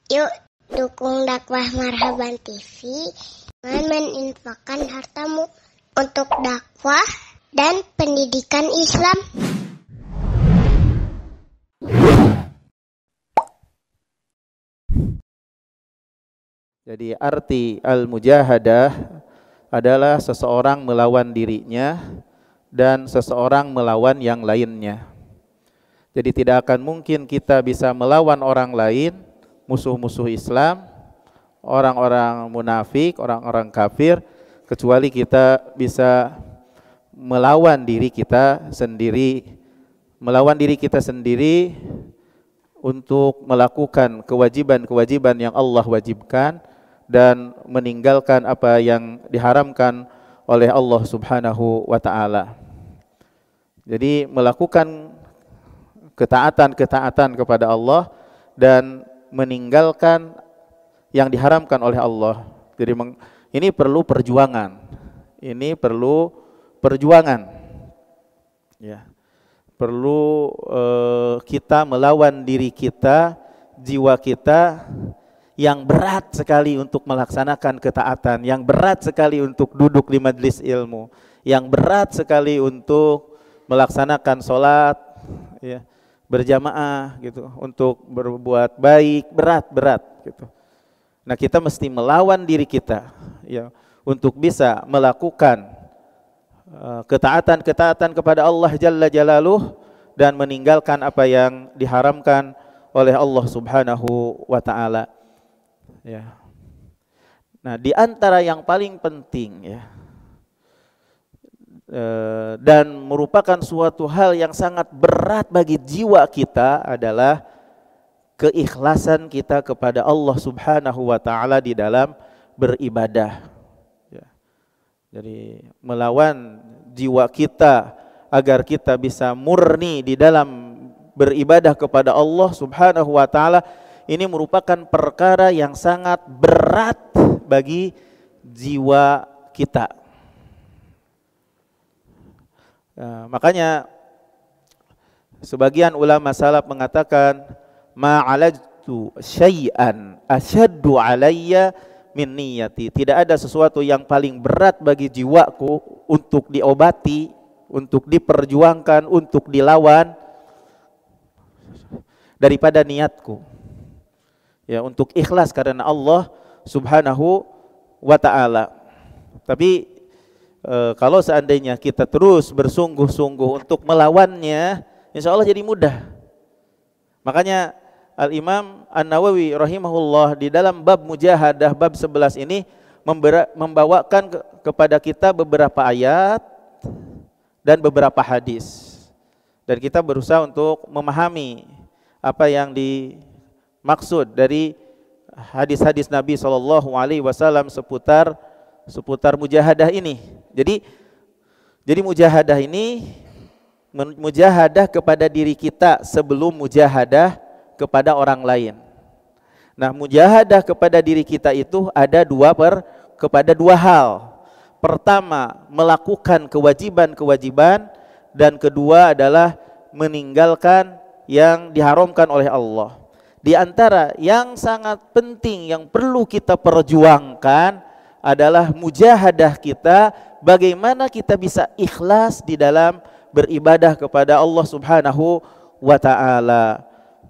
Yuk dukung dakwah Marhaban TV dengan menginfakkan hartamu untuk dakwah dan pendidikan Islam. Jadi arti al-mujahadah adalah seseorang melawan dirinya dan seseorang melawan yang lainnya. Jadi tidak akan mungkin kita bisa melawan orang lain, musuh-musuh Islam, orang-orang munafik, orang-orang kafir, kecuali kita bisa melawan diri kita sendiri, untuk melakukan kewajiban-kewajiban yang Allah wajibkan dan meninggalkan apa yang diharamkan oleh Allah Subhanahu wa ta'ala. Jadi melakukan ketaatan kepada Allah dan meninggalkan yang diharamkan oleh Allah. Jadi ini perlu perjuangan. Ya. Perlu kita melawan diri kita, jiwa kita yang berat sekali untuk melaksanakan ketaatan, yang berat sekali untuk duduk di majelis ilmu, yang berat sekali untuk melaksanakan sholat, ya, berjamaah gitu, untuk berbuat baik, berat gitu. Nah, kita mesti melawan diri kita, ya, untuk bisa melakukan ketaatan kepada Allah Jalla Jalaluh dan meninggalkan apa yang diharamkan oleh Allah Subhanahu wa ta'ala. Ya. Nah, di antara yang paling penting, ya, dan merupakan suatu hal yang sangat berat bagi jiwa kita adalah keikhlasan kita kepada Allah Subhanahu wa ta'ala di dalam beribadah. Ya. Jadi melawan jiwa kita agar kita bisa murni di dalam beribadah kepada Allah Subhanahu wa ta'ala, ini merupakan perkara yang sangat berat bagi jiwa kita. Nah, makanya sebagian ulama salaf mengatakan ma'alajtu syai'an asyaddu alayya min niyati. Tidak ada sesuatu yang paling berat bagi jiwaku untuk diobati, untuk diperjuangkan, untuk dilawan daripada niatku. Ya, untuk ikhlas karena Allah Subhanahu wa ta'ala. Tapi kalau seandainya kita terus bersungguh-sungguh untuk melawannya, insya Allah jadi mudah. Makanya Al-Imam An-Nawawi rahimahullah di dalam bab mujahadah, bab 11 ini membawakan kepada kita beberapa ayat dan beberapa hadis. Dan kita berusaha untuk memahami apa yang dimaksud dari hadis-hadis Nabi SAW seputar mujahadah ini. Jadi mujahadah ini mujahadah kepada diri kita sebelum mujahadah kepada orang lain. Nah, mujahadah kepada diri kita itu ada kepada dua hal. Pertama, melakukan kewajiban-kewajiban, dan kedua adalah meninggalkan yang diharamkan oleh Allah. Di antara yang sangat penting yang perlu kita perjuangkan adalah mujahadah kita, bagaimana kita bisa ikhlas di dalam beribadah kepada Allah Subhanahu wa ta'ala.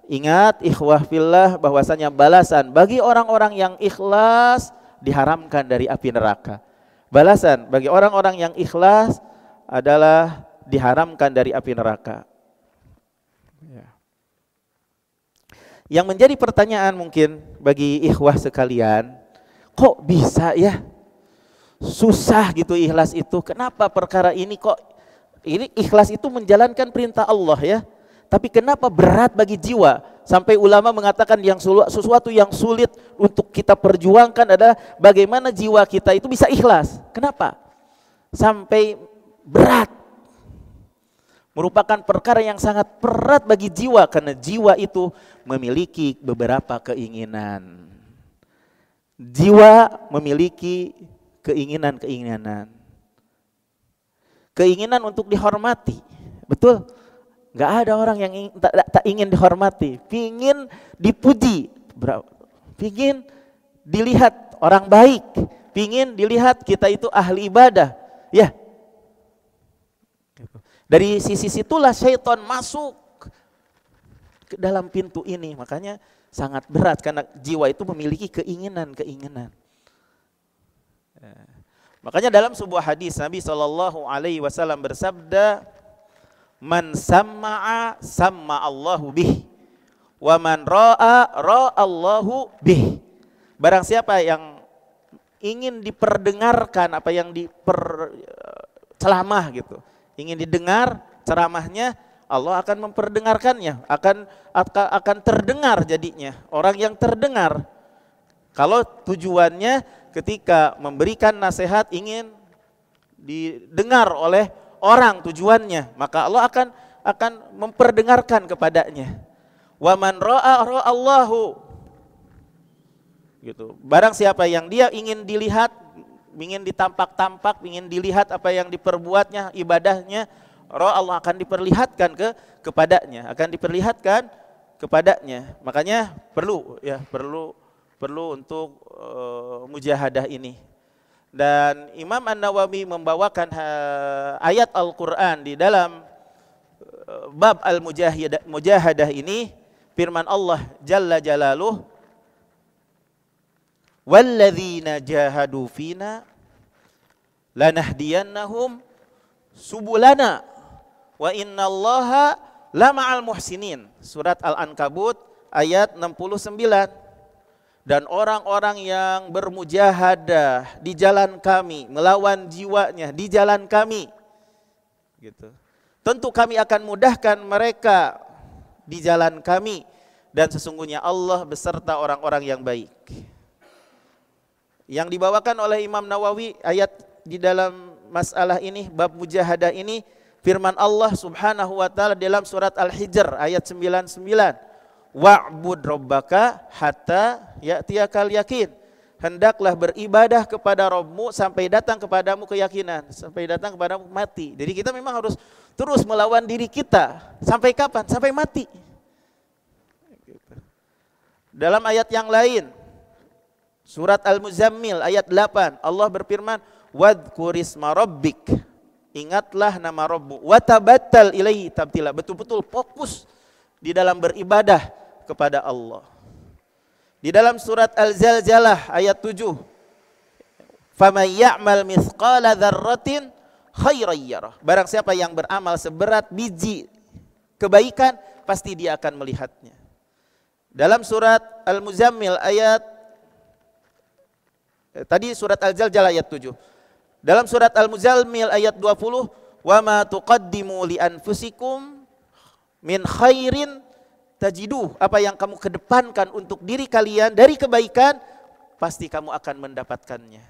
Ingat ikhwah fillah bahwasanya balasan bagi orang-orang yang ikhlas diharamkan dari api neraka. Balasan bagi orang-orang yang ikhlas adalah diharamkan dari api neraka. Ya. Yang menjadi pertanyaan mungkin bagi ikhwah sekalian, kok bisa ya susah gitu ikhlas itu? Kenapa perkara ini kok ini ikhlas itu menjalankan perintah Allah ya, tapi kenapa berat bagi jiwa? Sampai ulama mengatakan yang sesuatu yang sulit untuk kita perjuangkan adalah bagaimana jiwa kita itu bisa ikhlas. Kenapa? Sampai berat. Merupakan perkara yang sangat berat bagi jiwa, karena jiwa itu memiliki beberapa keinginan. Jiwa memiliki keinginan-keinginan. Keinginan untuk dihormati. Betul? Gak ada orang yang tak ingin dihormati, ingin dipuji. pingin dilihat orang baik, pingin dilihat kita itu ahli ibadah. Ya, dari sisi situlah syaitan masuk ke dalam pintu ini. Makanya sangat berat karena jiwa itu memiliki keinginan-keinginan. Makanya dalam sebuah hadis Nabi SAW bersabda, "Man samma'a samma Allahu bih, wa man ra'a Allahu bih." Barang siapa yang ingin diperdengarkan apa yang ceramah gitu, ingin didengar ceramahnya, Allah akan memperdengarkannya, akan terdengar jadinya, orang yang terdengar. Kalau tujuannya ketika memberikan nasihat ingin didengar oleh orang tujuannya, maka Allah akan memperdengarkan kepadanya. Wa man ra'a Allahu, gitu. Barang siapa yang dia ingin dilihat, ingin ditampak-tampak, ingin dilihat apa yang diperbuatnya, ibadahnya, Allah akan diperlihatkan kepadanya, akan diperlihatkan kepadanya. Makanya perlu untuk mujahadah ini. Dan Imam An-Nawawi membawakan ayat Al-Qur'an di dalam bab al-mujahadah ini, firman Allah Jalla Jalaluh, "Walladzina jahadu fina lanahdiyannahum subulana wa innallaha lama'al muhsinin." Surat Al-Ankabut ayat 69. Dan orang-orang yang bermujahadah di jalan kami, melawan jiwanya di jalan kami, gitu. Tentu kami akan mudahkan mereka di jalan kami, dan sesungguhnya Allah beserta orang-orang yang baik. Yang dibawakan oleh Imam Nawawi ayat di dalam masalah ini, bab mujahadah ini, firman Allah Subhanahu wa taala dalam surat Al-Hijr ayat 99. Wa'bud rabbaka hatta ya'tiyakal yakin. Hendaklah beribadah kepada Rabbmu sampai datang kepadamu keyakinan, sampai datang kepadamu mati. Jadi kita memang harus terus melawan diri kita. Sampai kapan? Sampai mati. Dalam ayat yang lain, surat Al-Muzammil ayat 8, Allah berfirman, "Wadhkurisma rabbik." Ingatlah nama Rabbmu, wa tabattal ilaihi tabtila. Betul-betul fokus di dalam beribadah kepada Allah. Di dalam surat Al-Zalzalah ayat 7, "Faman ya'mal mithqala dzarratin khairan yarah." Barang siapa yang beramal seberat biji kebaikan, pasti dia akan melihatnya. Dalam surat Al-Muzammil tadi surat Al-Zalzalah ayat 7. Dalam surat Al-Muzammil ayat 20, "Wa ma tuqaddimu li anfusikum min khairin tajiduh." Apa yang kamu kedepankan untuk diri kalian dari kebaikan, pasti kamu akan mendapatkannya.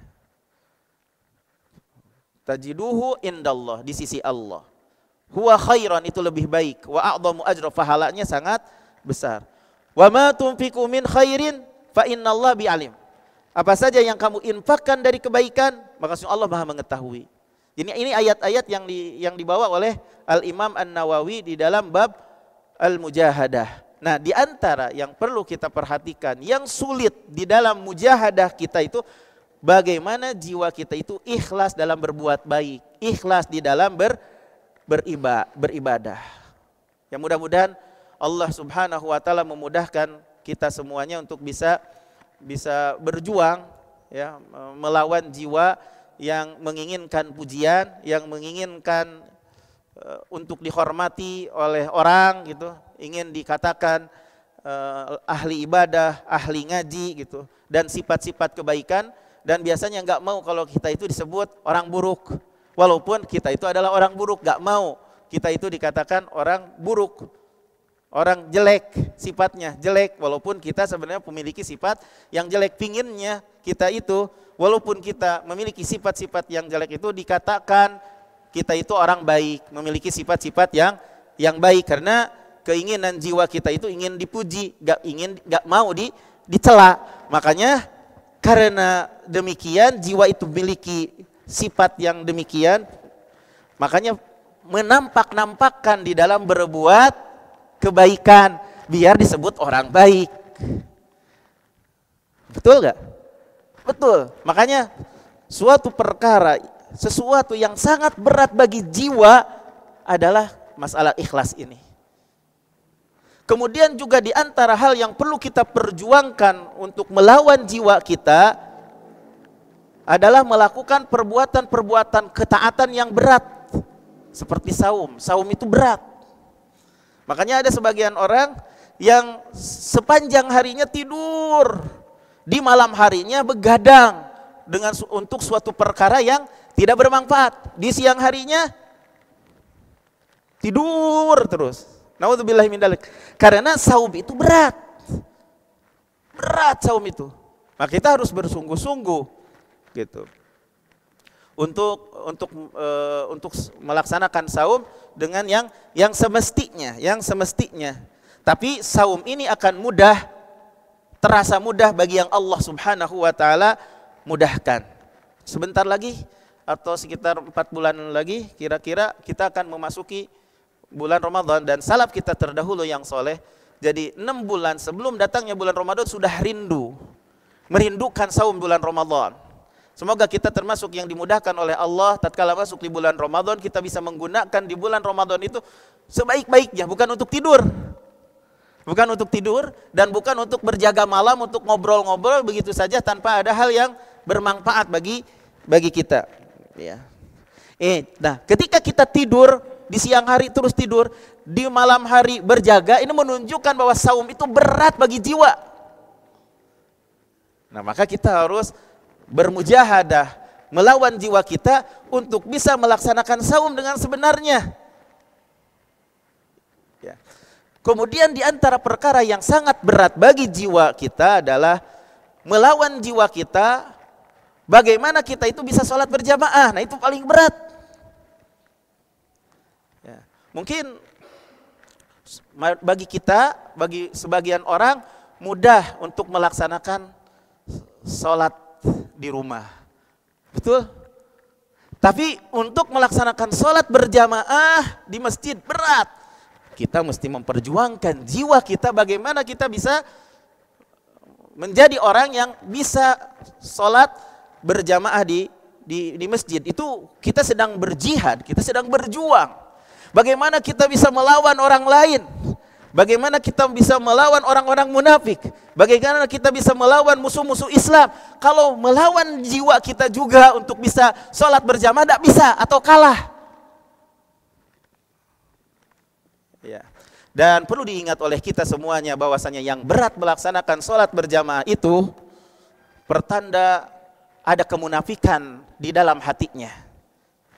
Tajiduhu indallah, di sisi Allah. Huwa khairan, itu lebih baik. Wa a'dhamu ajra, pahalanya sangat besar. Wa ma tunfiqu min khairin fa innallaha bi'alim. Apa saja yang kamu infakkan dari kebaikan, maka Allah Maha mengetahui. Ini ayat-ayat yang dibawa oleh Al-Imam An-Nawawi di dalam bab Al-Mujahadah. Nah, di antara yang perlu kita perhatikan, yang sulit di dalam mujahadah kita itu, bagaimana jiwa kita itu ikhlas dalam berbuat baik, ikhlas di dalam beribadah. Ya, mudah-mudahan Allah Subhanahu wa taala memudahkan kita semuanya untuk bisa berjuang, ya, melawan jiwa yang menginginkan pujian, yang menginginkan untuk dihormati oleh orang gitu, ingin dikatakan ahli ibadah, ahli ngaji gitu, dan sifat-sifat kebaikan, dan biasanya nggak mau kalau kita itu disebut orang buruk, walaupun kita itu adalah orang buruk, nggak mau kita itu dikatakan orang buruk, orang jelek, sifatnya jelek, walaupun kita sebenarnya memiliki sifat yang jelek. Pinginnya kita itu, walaupun kita memiliki sifat-sifat yang jelek itu, dikatakan kita itu orang baik, memiliki sifat-sifat yang baik, karena keinginan jiwa kita itu ingin dipuji, gak mau dicela. Makanya karena demikian, jiwa itu memiliki sifat yang demikian, makanya menampak-nampakkan di dalam berbuat kebaikan biar disebut orang baik. Betul gak? Betul. Makanya suatu perkara, sesuatu yang sangat berat bagi jiwa adalah masalah ikhlas ini. Kemudian juga di antara hal yang perlu kita perjuangkan untuk melawan jiwa kita adalah melakukan perbuatan-perbuatan ketaatan yang berat. Seperti saum. Saum itu berat. Makanya ada sebagian orang yang sepanjang harinya tidur, di malam harinya begadang untuk suatu perkara yang tidak bermanfaat. Di siang harinya tidur terus. Naudzubillahi min dzalik. Karena saum itu berat. Berat saum itu. Maka kita harus bersungguh-sungguh gitu. Untuk melaksanakan saum dengan yang semestinya, Tapi saum ini akan terasa mudah bagi yang Allah Subhanahu wa taala mudahkan. Sebentar lagi atau sekitar 4 bulan lagi kira-kira kita akan memasuki bulan Ramadan, dan salaf kita terdahulu yang soleh, jadi 6 bulan sebelum datangnya bulan Ramadan sudah merindukan saum bulan Ramadan. Semoga kita termasuk yang dimudahkan oleh Allah tatkala masuk di bulan Ramadan, kita bisa menggunakan di bulan Ramadan itu sebaik-baiknya, bukan untuk tidur. Bukan untuk tidur dan bukan untuk berjaga malam, untuk ngobrol-ngobrol begitu saja tanpa ada hal yang bermanfaat bagi kita. Ya. Nah, ketika kita tidur di siang hari terus tidur, di malam hari berjaga, ini menunjukkan bahwa saum itu berat bagi jiwa. Nah, maka kita harus bermujahadah melawan jiwa kita untuk bisa melaksanakan saum dengan sebenarnya. Ya. Kemudian di antara perkara yang sangat berat bagi jiwa kita adalah melawan jiwa kita, bagaimana kita itu bisa sholat berjamaah. Nah, itu paling berat. Ya. Mungkin bagi kita, bagi sebagian orang mudah untuk melaksanakan sholat di rumah. Betul? Tapi untuk melaksanakan sholat berjamaah di masjid berat. Kita mesti memperjuangkan jiwa kita, bagaimana kita bisa menjadi orang yang bisa sholat berjamaah di masjid. Itu kita sedang berjihad, kita sedang berjuang. Bagaimana kita bisa melawan orang lain? Bagaimana kita bisa melawan orang-orang munafik? Bagaimana kita bisa melawan musuh-musuh Islam? Kalau melawan jiwa kita juga untuk bisa sholat berjamaah, tidak bisa atau kalah. Ya. Dan perlu diingat oleh kita semuanya bahwasanya yang berat melaksanakan sholat berjamaah itu pertanda ada kemunafikan di dalam hatinya.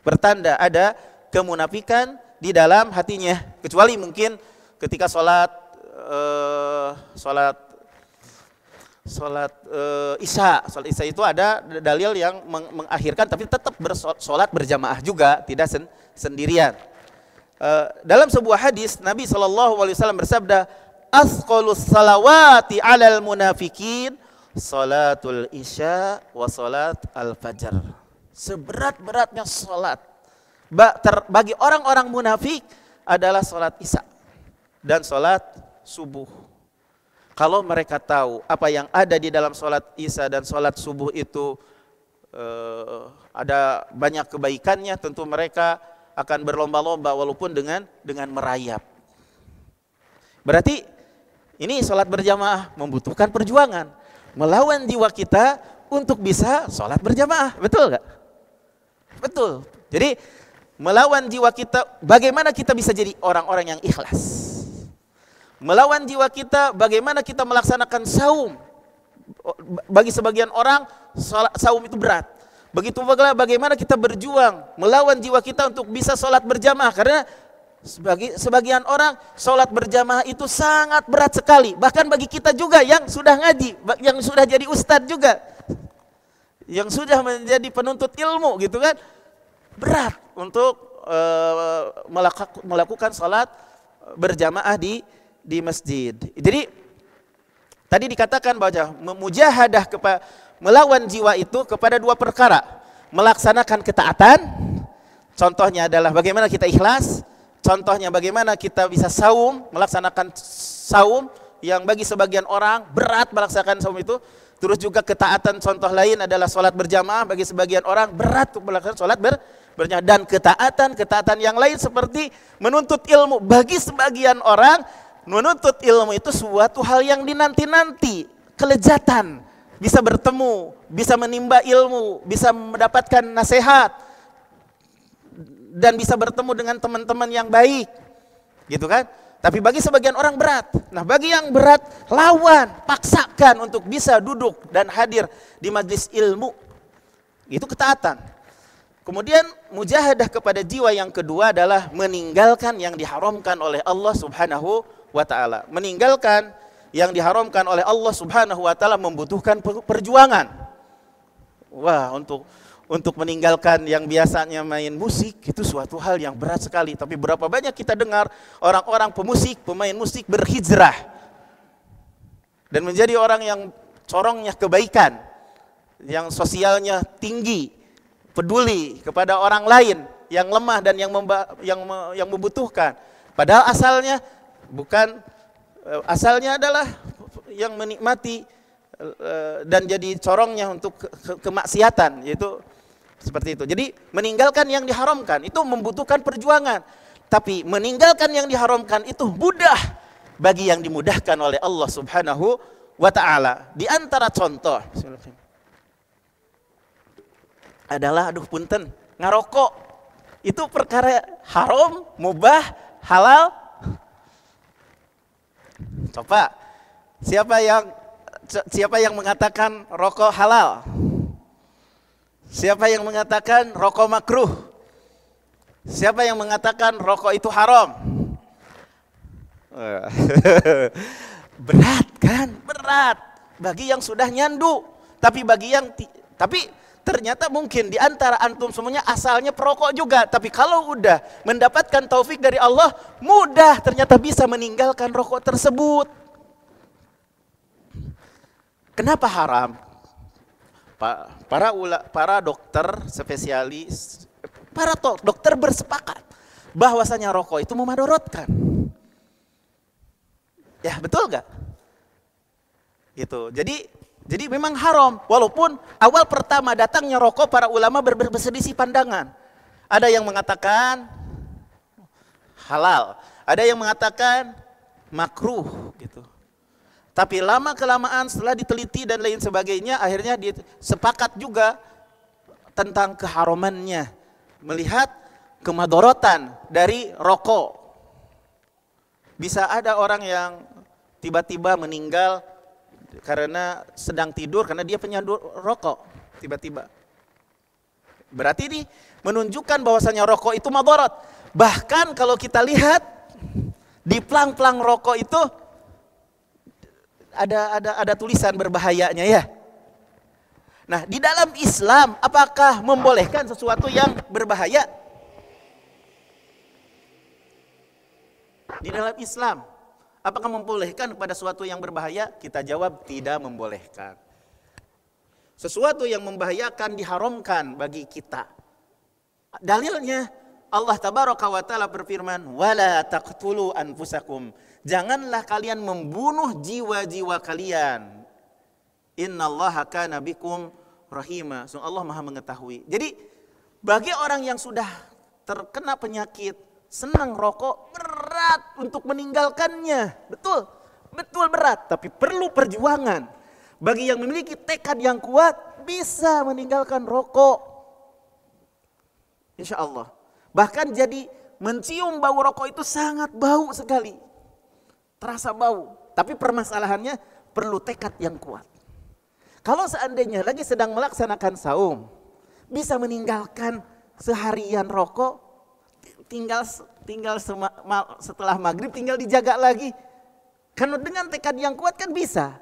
Pertanda ada kemunafikan di dalam hatinya. Kecuali mungkin ketika sholat Isya itu ada dalil yang mengakhirkan, tapi tetap sholat berjamaah juga, tidak sendirian. Dalam sebuah hadis Nabi SAW bersabda, asqalus salawati alal munafikin salatul isya wa salat al-fajr. Seberat-beratnya salat bagi orang-orang munafik adalah salat isya dan salat subuh. Kalau mereka tahu apa yang ada di dalam salat isya dan salat subuh itu ada banyak kebaikannya, tentu mereka akan berlomba-lomba walaupun dengan merayap. Berarti ini sholat berjamaah membutuhkan perjuangan, melawan jiwa kita untuk bisa sholat berjamaah. Betul gak? Betul. Jadi melawan jiwa kita, bagaimana kita bisa jadi orang-orang yang ikhlas. Melawan jiwa kita, bagaimana kita melaksanakan saum. Bagi sebagian orang saum itu berat. Begitu pula bagaimana kita berjuang melawan jiwa kita untuk bisa sholat berjamaah. Karena sebagian orang sholat berjamaah itu sangat berat sekali. Bahkan bagi kita juga yang sudah ngaji, yang sudah jadi ustadz juga, yang sudah menjadi penuntut ilmu gitu kan, berat untuk melakukan sholat berjamaah di masjid. Jadi tadi dikatakan bahwa memujahadah melawan jiwa itu kepada dua perkara. Melaksanakan ketaatan, contohnya adalah bagaimana kita ikhlas, contohnya bagaimana kita bisa saum, melaksanakan saum yang bagi sebagian orang berat melaksanakan saum itu. Terus juga ketaatan contoh lain adalah sholat berjamaah, bagi sebagian orang berat untuk melaksanakan sholat berjamaah. Dan ketaatan yang lain seperti menuntut ilmu, bagi sebagian orang menuntut ilmu itu suatu hal yang dinanti-nanti, kelezatan, bisa bertemu, bisa menimba ilmu, bisa mendapatkan nasihat, dan bisa bertemu dengan teman-teman yang baik, gitu kan? Tapi bagi sebagian orang berat. Nah, bagi yang berat, lawan, paksakan untuk bisa duduk dan hadir di majlis ilmu. Itu ketaatan. Kemudian mujahadah kepada jiwa yang kedua adalah meninggalkan yang diharamkan oleh Allah Subhanahu wa taala. Meninggalkan yang diharamkan oleh Allah Subhanahu wa taala membutuhkan perjuangan. Wah, untuk meninggalkan yang biasanya main musik itu suatu hal yang berat sekali. Tapi berapa banyak kita dengar orang-orang pemusik, pemain musik berhijrah dan menjadi orang yang corongnya kebaikan, yang sosialnya tinggi, peduli kepada orang lain yang lemah dan yang membutuhkan. Padahal asalnya adalah yang menikmati dan jadi corongnya untuk kemaksiatan, yaitu seperti itu. Jadi meninggalkan yang diharamkan itu membutuhkan perjuangan. Tapi meninggalkan yang diharamkan itu mudah bagi yang dimudahkan oleh Allah Subhanahu wa taala. Di antara contoh adalah punten, ngarokok. Itu perkara haram, mubah, halal. Coba siapa yang mengatakan rokok halal? Siapa yang mengatakan rokok makruh? Siapa yang mengatakan rokok itu haram? Berat kan? Berat bagi yang sudah nyandu. Tapi ternyata mungkin di antara antum semuanya asalnya perokok juga. Tapi kalau udah mendapatkan taufik dari Allah, mudah ternyata bisa meninggalkan rokok tersebut. Kenapa haram? Para dokter spesialis, para dokter bersepakat bahwasanya rokok itu memadorotkan. Ya, betul gak? Gitu. Jadi memang haram. Walaupun awal pertama datangnya rokok, para ulama berselisih pandangan. Ada yang mengatakan halal, ada yang mengatakan makruh, gitu. Tapi lama kelamaan setelah diteliti dan lain sebagainya, akhirnya sepakat juga tentang keharamannya, melihat kemadorotan dari rokok. Bisa ada orang yang tiba-tiba meninggal karena sedang tidur karena dia penyandu rokok tiba-tiba. Berarti ini menunjukkan bahwasanya rokok itu madarat. Bahkan kalau kita lihat di plang-plang rokok itu ada tulisan berbahayanya ya. Nah, di dalam Islam apakah membolehkan sesuatu yang berbahaya? Di dalam Islam apakah membolehkan kepada sesuatu yang berbahaya? Kita jawab tidak membolehkan. Sesuatu yang membahayakan diharamkan bagi kita. Dalilnya Allah tabaraka wa taala berfirman, "Wala taqtulu anfusakum." Janganlah kalian membunuh jiwa-jiwa kalian. Innallaha kana bikum rahima. Sungguh Allah Maha mengetahui. Jadi bagi orang yang sudah terkena penyakit, senang rokok, berat untuk meninggalkannya. Betul berat, tapi perlu perjuangan. Bagi yang memiliki tekad yang kuat, bisa meninggalkan rokok. Insya Allah. Bahkan jadi mencium bau rokok itu sangat bau sekali. Terasa bau. Tapi permasalahannya perlu tekad yang kuat. Kalau seandainya lagi sedang melaksanakan saum, bisa meninggalkan seharian rokok, tinggal setelah maghrib tinggal dijaga lagi. Karena dengan tekad yang kuat kan bisa.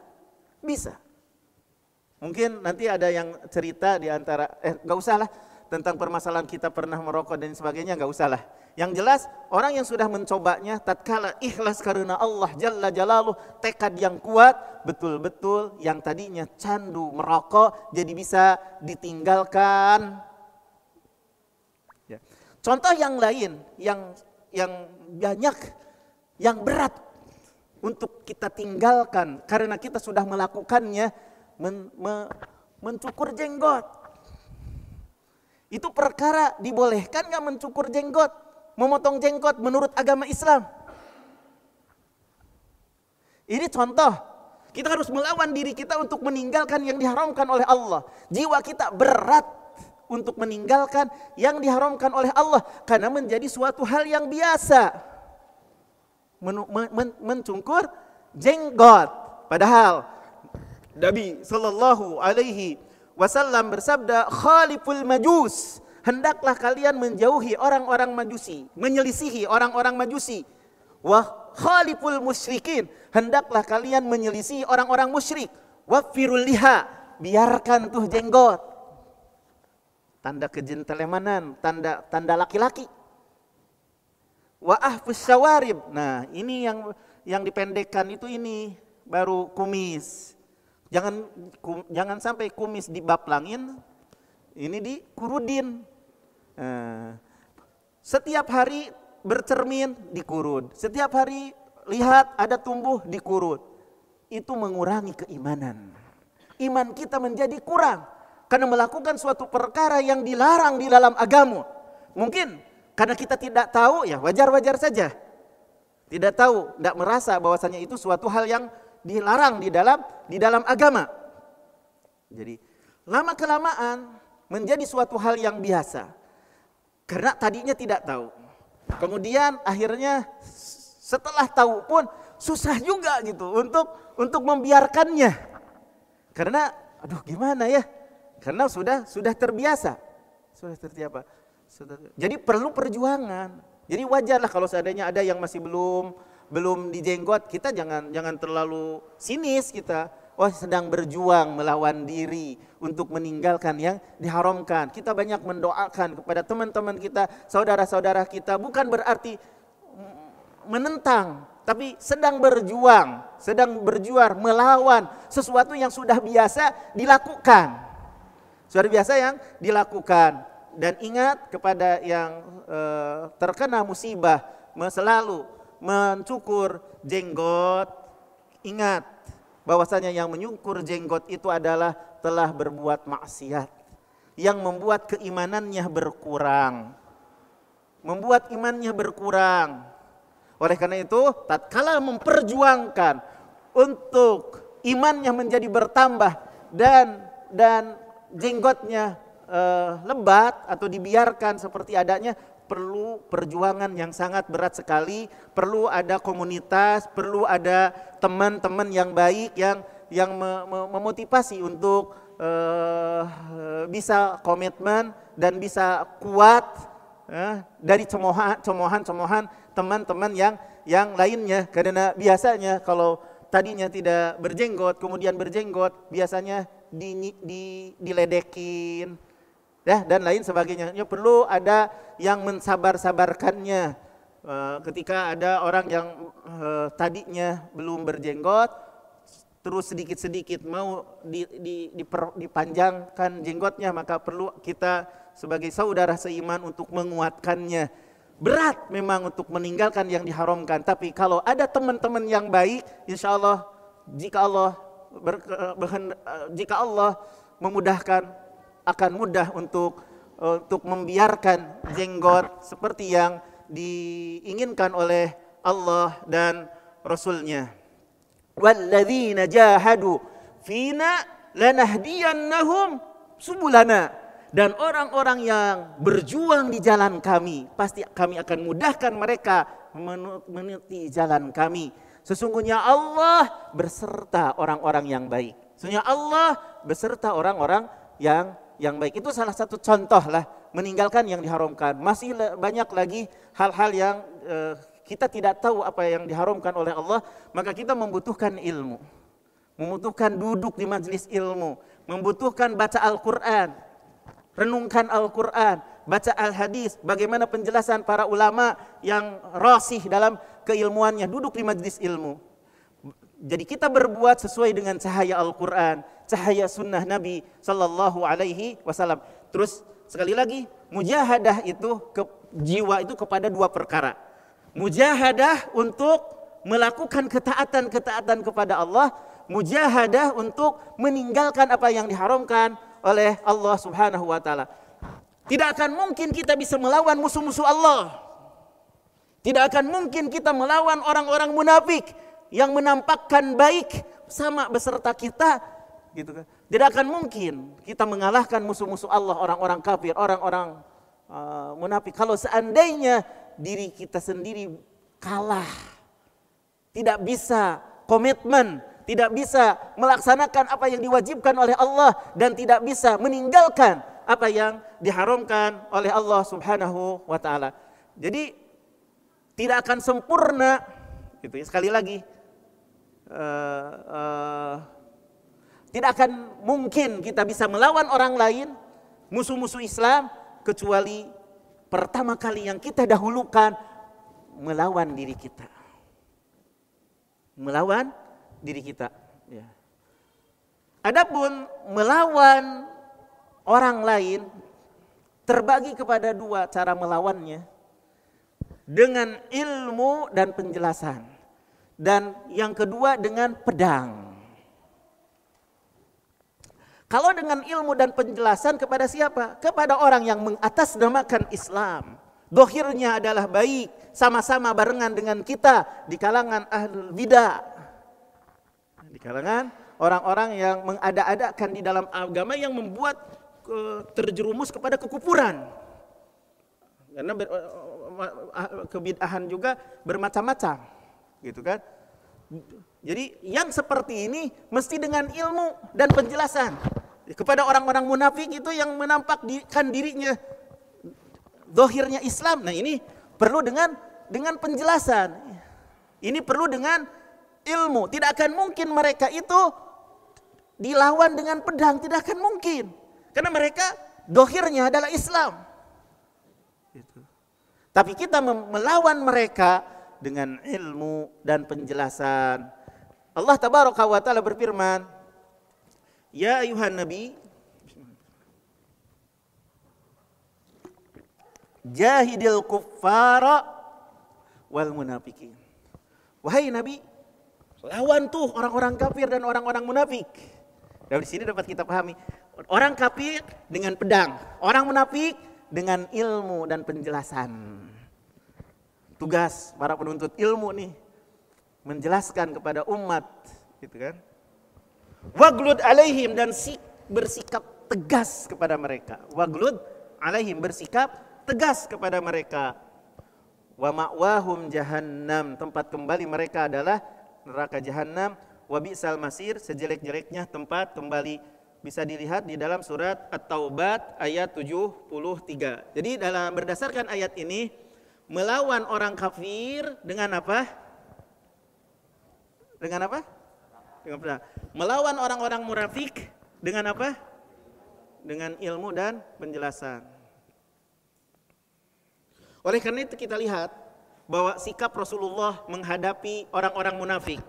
Mungkin nanti ada yang cerita di antara, gak usah lah, tentang permasalahan kita pernah merokok dan sebagainya, gak usah lah. Yang jelas orang yang sudah mencobanya tatkala ikhlas karena Allah Jalla Jalaluh, tekad yang kuat, betul-betul yang tadinya candu merokok jadi bisa ditinggalkan. Ya. Contoh yang lain yang banyak, yang berat untuk kita tinggalkan karena kita sudah melakukannya, mencukur jenggot. Itu perkara dibolehkan nggak mencukur jenggot, memotong jenggot menurut agama Islam? Ini contoh, kita harus melawan diri kita untuk meninggalkan yang diharamkan oleh Allah. Jiwa kita berat untuk meninggalkan yang diharamkan oleh Allah karena menjadi suatu hal yang biasa. Mencukur jenggot. Padahal Nabi sallallahu alaihi wasallam bersabda, "Khaliful majus." Hendaklah kalian menjauhi orang-orang Majusi, menyelisihi orang-orang Majusi. Wa khaliful musyrikin. Hendaklah kalian menyelisihi orang-orang musyrik. Wafirul liha. Biarkan tuh jenggot. Tanda kejentelemanan, tanda laki-laki. Wa ahfus syawarib. Nah, ini yang dipendekkan itu ini baru kumis. Jangan sampai kumis dibaplangin, ini dikurudin. Setiap hari bercermin dikurut, setiap hari lihat ada tumbuh dikurut. Itu mengurangi keimanan. Iman kita menjadi kurang karena melakukan suatu perkara yang dilarang di dalam agama. Mungkin karena kita tidak tahu, ya wajar-wajar saja. Tidak tahu, tidak merasa bahwasanya itu suatu hal yang dilarang di dalam agama. Jadi lama kelamaan menjadi suatu hal yang biasa. Karena tadinya tidak tahu. Kemudian akhirnya setelah tahu pun susah juga gitu untuk membiarkannya. Karena aduh gimana ya? Karena sudah terbiasa. Jadi perlu perjuangan. Jadi wajarlah kalau seandainya ada yang masih belum dijenggot, kita jangan terlalu sinis kita. Oh, sedang berjuang melawan diri untuk meninggalkan yang diharamkan. Kita banyak mendoakan kepada teman-teman kita, saudara-saudara kita, bukan berarti menentang, tapi sedang berjuang melawan sesuatu yang sudah biasa dilakukan. Sudah biasa yang dilakukan. Dan ingat kepada yang terkena musibah selalu mencukur jenggot, ingat bahwasanya yang menyukur jenggot itu adalah telah berbuat maksiat yang membuat keimanannya berkurang. Membuat imannya berkurang. Oleh karena itu, tatkala memperjuangkan untuk imannya menjadi bertambah dan jenggotnya lebat atau dibiarkan seperti adanya, perlu perjuangan yang sangat berat sekali, perlu ada komunitas, perlu ada teman-teman yang baik yang memotivasi untuk bisa komitmen dan bisa kuat dari cemohan teman-teman yang lainnya. Karena biasanya kalau tadinya tidak berjenggot kemudian berjenggot, biasanya diledekin dan lain sebagainya. Perlu ada yang mensabar-sabarkannya. Ketika ada orang yang tadinya belum berjenggot, terus sedikit-sedikit mau dipanjangkan jenggotnya, maka perlu kita sebagai saudara seiman untuk menguatkannya. Berat memang untuk meninggalkan yang diharamkan, tapi kalau ada teman-teman yang baik, insya Allah jika Allah memudahkan, akan mudah untuk membiarkan jenggot seperti yang diinginkan oleh Allah dan Rasul-Nya. Walladzina jahadu fina lanahdiyannahum subulana. Dan orang-orang yang berjuang di jalan kami, pasti kami akan mudahkan mereka menuti jalan kami. Sesungguhnya Allah beserta orang-orang yang baik. Sesungguhnya Allah beserta orang-orang yang baik. Itu salah satu contoh lah meninggalkan yang diharamkan. Masih banyak lagi hal-hal yang kita tidak tahu apa yang diharamkan oleh Allah, maka kita membutuhkan ilmu. Membutuhkan duduk di majelis ilmu, membutuhkan baca Al-Qur'an, renungkan Al-Qur'an, baca Al-Hadis, bagaimana penjelasan para ulama yang rasih dalam keilmuannya, duduk di majelis ilmu. Jadi kita berbuat sesuai dengan cahaya Al-Qur'an, cahaya sunnah Nabi sallallahu alaihi wasallam. Terus sekali lagi, mujahadah itu jiwa itu kepada dua perkara. Mujahadah untuk melakukan ketaatan kepada Allah, mujahadah untuk meninggalkan apa yang diharamkan oleh Allah Subhanahu wa taala. Tidak akan mungkin kita bisa melawan musuh-musuh Allah. Tidak akan mungkin kita melawan orang-orang munafik yang menampakkan baik sama beserta kita, gitu kan. Tidak akan mungkin kita mengalahkan musuh-musuh Allah, orang-orang kafir, orang-orang munafik, kalau seandainya diri kita sendiri kalah, tidak bisa komitmen, tidak bisa melaksanakan apa yang diwajibkan oleh Allah, dan tidak bisa meninggalkan apa yang diharamkan oleh Allah Subhanahu wa taala. Jadi tidak akan sempurna, gitu ya. Sekali lagi, tidak akan mungkin kita bisa melawan orang lain, musuh-musuh Islam, kecuali pertama kali yang kita dahulukan melawan diri kita. Melawan diri kita. Ya. Adapun melawan orang lain terbagi kepada dua cara melawannya, dengan ilmu dan penjelasan, dan yang kedua dengan pedang. Kalau dengan ilmu dan penjelasan kepada siapa? Kepada orang yang mengatasnamakan Islam, dohirnya adalah baik, sama-sama barengan dengan kita di kalangan ahlul bidah, di kalangan orang-orang yang mengada-adakan di dalam agama, yang membuat terjerumus kepada kekufuran. Karena kebid'ahan juga bermacam-macam, gitu kan. Jadi yang seperti ini mesti dengan ilmu dan penjelasan. Kepada orang-orang munafik itu yang menampakkan dirinya, zahirnya Islam. Nah, ini perlu dengan penjelasan. Ini perlu dengan ilmu. Tidak akan mungkin mereka itu dilawan dengan pedang, tidak akan mungkin. Karena mereka zahirnya adalah Islam. Gitu. Tapi kita melawan mereka dengan ilmu dan penjelasan. Allah Tabaraka wa Ta'ala berfirman, ya ayuhan nabi, jahidil kuffara wal munafikin. Wahai nabi, lawan tuh orang-orang kafir dan orang-orang munafik. Dari sini dapat kita pahami, orang kafir dengan pedang, orang munafik dengan ilmu dan penjelasan. Tugas para penuntut ilmu nih, menjelaskan kepada umat, gitu kan. Waglud alaihim, dan bersikap tegas kepada mereka. Waglud alaihim, bersikap tegas kepada mereka. Wa ma'wahum jahannam, tempat kembali mereka adalah neraka jahannam. Wa bi'sal masir, sejelek-jeleknya tempat kembali. Bisa dilihat di dalam surat At-Taubat ayat 73. Jadi berdasarkan ayat ini, melawan orang kafir dengan apa? Dengan apa? Dengan pedang. Melawan orang-orang munafik dengan apa? Dengan ilmu dan penjelasan. Oleh karena itu kita lihat bahwa sikap Rasulullah menghadapi orang-orang munafik.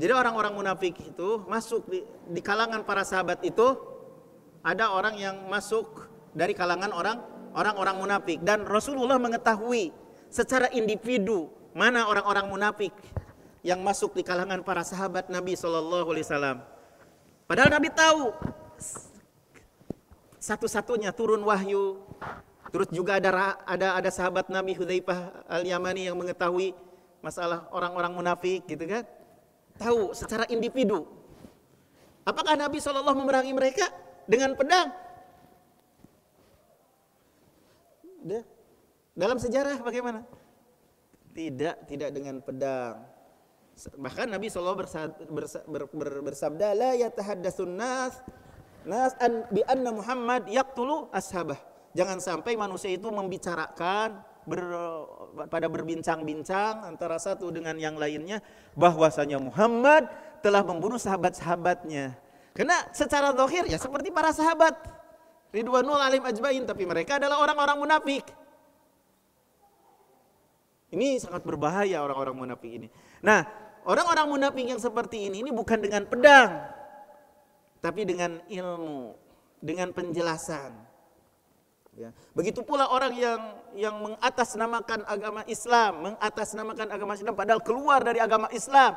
Jadi orang-orang munafik itu masuk di kalangan para sahabat itu, ada orang yang masuk dari kalangan orang-orang munafik, dan Rasulullah mengetahui secara individu mana orang-orang munafik yang masuk di kalangan para sahabat Nabi SAW. Padahal Nabi tahu satu-satunya turun wahyu. Terus juga ada sahabat Nabi Hudzaifah Al-Yamani yang mengetahui masalah orang-orang munafik, gitu kan? Tahu secara individu. Apakah Nabi SAW memerangi mereka dengan pedang? Dalam sejarah bagaimana? Tidak dengan pedang. Bahkan Nabi SAW bersabda, la yatahaddatsun nas bi anna Muhammad yaqtulu ashabah. Jangan sampai manusia itu membicarakan pada berbincang-bincang antara satu dengan yang lainnya bahwasanya Muhammad telah membunuh sahabat-sahabatnya. Karena secara zahir ya seperti para sahabat ridwanul alim ajmain, tapi mereka adalah orang-orang munafik. Ini sangat berbahaya orang-orang munafik ini. Nah, orang-orang munafik yang seperti ini bukan dengan pedang, tapi dengan ilmu, dengan penjelasan. Ya. Begitu pula orang yang mengatasnamakan agama Islam, padahal keluar dari agama Islam,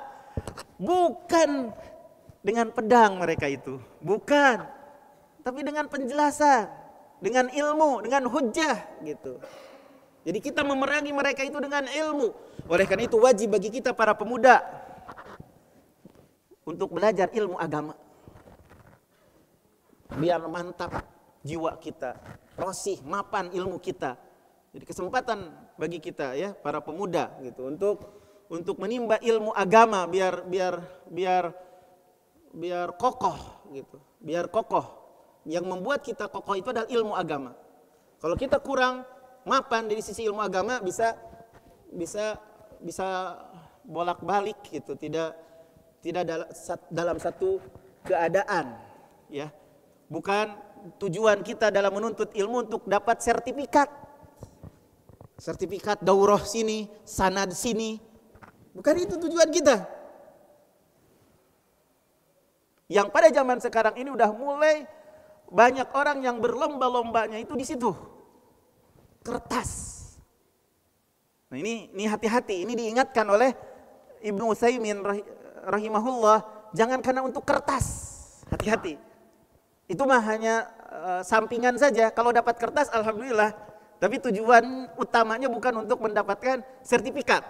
bukan dengan pedang mereka itu, bukan, tapi dengan penjelasan, dengan ilmu, dengan hujjah gitu. Jadi kita memerangi mereka itu dengan ilmu. Oleh karena itu wajib bagi kita para pemuda untuk belajar ilmu agama. Biar mantap jiwa kita, rosih, mapan ilmu kita. Jadi kesempatan bagi kita ya para pemuda gitu untuk menimba ilmu agama biar kokoh gitu. Biar kokoh. Yang membuat kita kokoh itu adalah ilmu agama. Kalau kita kurang mapan dari sisi ilmu agama bisa bolak-balik gitu, tidak dalam satu keadaan ya. Bukan tujuan kita dalam menuntut ilmu untuk dapat sertifikat daurah sini, sanad sini. Bukan itu tujuan kita. Yang pada zaman sekarang ini udah mulai banyak orang yang berlomba-lombanya itu di situ. Kertas. Nah ini hati-hati, ini diingatkan oleh Ibnu Utsaimin rahimahullah, jangan karena untuk kertas. Hati-hati. Itu mah hanya sampingan saja. Kalau dapat kertas alhamdulillah, tapi tujuan utamanya bukan untuk mendapatkan sertifikat.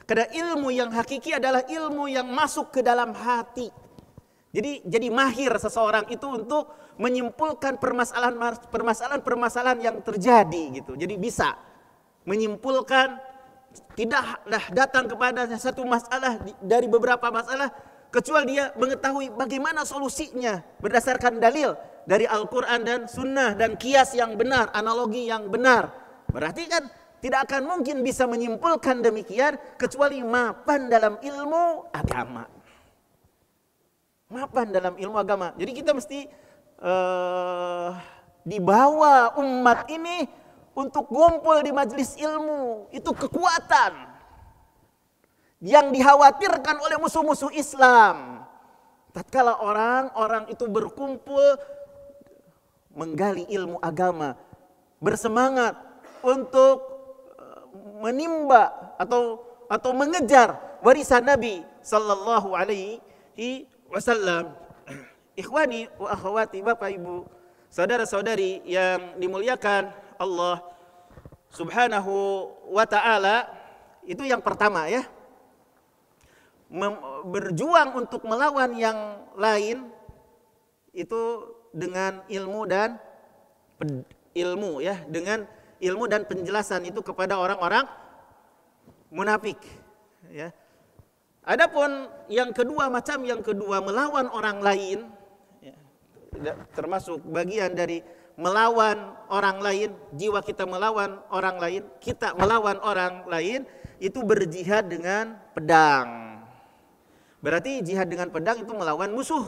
Karena ilmu yang hakiki adalah ilmu yang masuk ke dalam hati. Jadi mahir seseorang itu untuk menyimpulkan permasalahan yang terjadi gitu. Jadi bisa menyimpulkan, tidaklah datang kepadanya satu masalah dari beberapa masalah kecuali dia mengetahui bagaimana solusinya berdasarkan dalil dari Al-Quran dan Sunnah dan kias yang benar, analogi yang benar. Berarti kan tidak akan mungkin bisa menyimpulkan demikian kecuali mapan dalam ilmu agama. Mapan dalam ilmu agama. Jadi kita mesti dibawa umat ini untuk ngumpul di majelis ilmu. Itu kekuatan yang dikhawatirkan oleh musuh-musuh Islam. Tatkala orang-orang itu berkumpul menggali ilmu agama, bersemangat untuk menimba atau mengejar warisan Nabi sallallahu alaihi wasallam. Ikhwani wa akhwati, Bapak Ibu, saudara-saudari yang dimuliakan Allah Subhanahu wa taala, itu yang pertama ya. Berjuang untuk melawan yang lain itu dengan ilmu dan penjelasan itu kepada orang-orang munafik ya. Adapun yang kedua, melawan orang lain ya, termasuk bagian dari melawan orang lain, jiwa kita melawan orang lain, kita melawan orang lain itu berjihad dengan pedang. Berarti jihad dengan pedang itu melawan musuh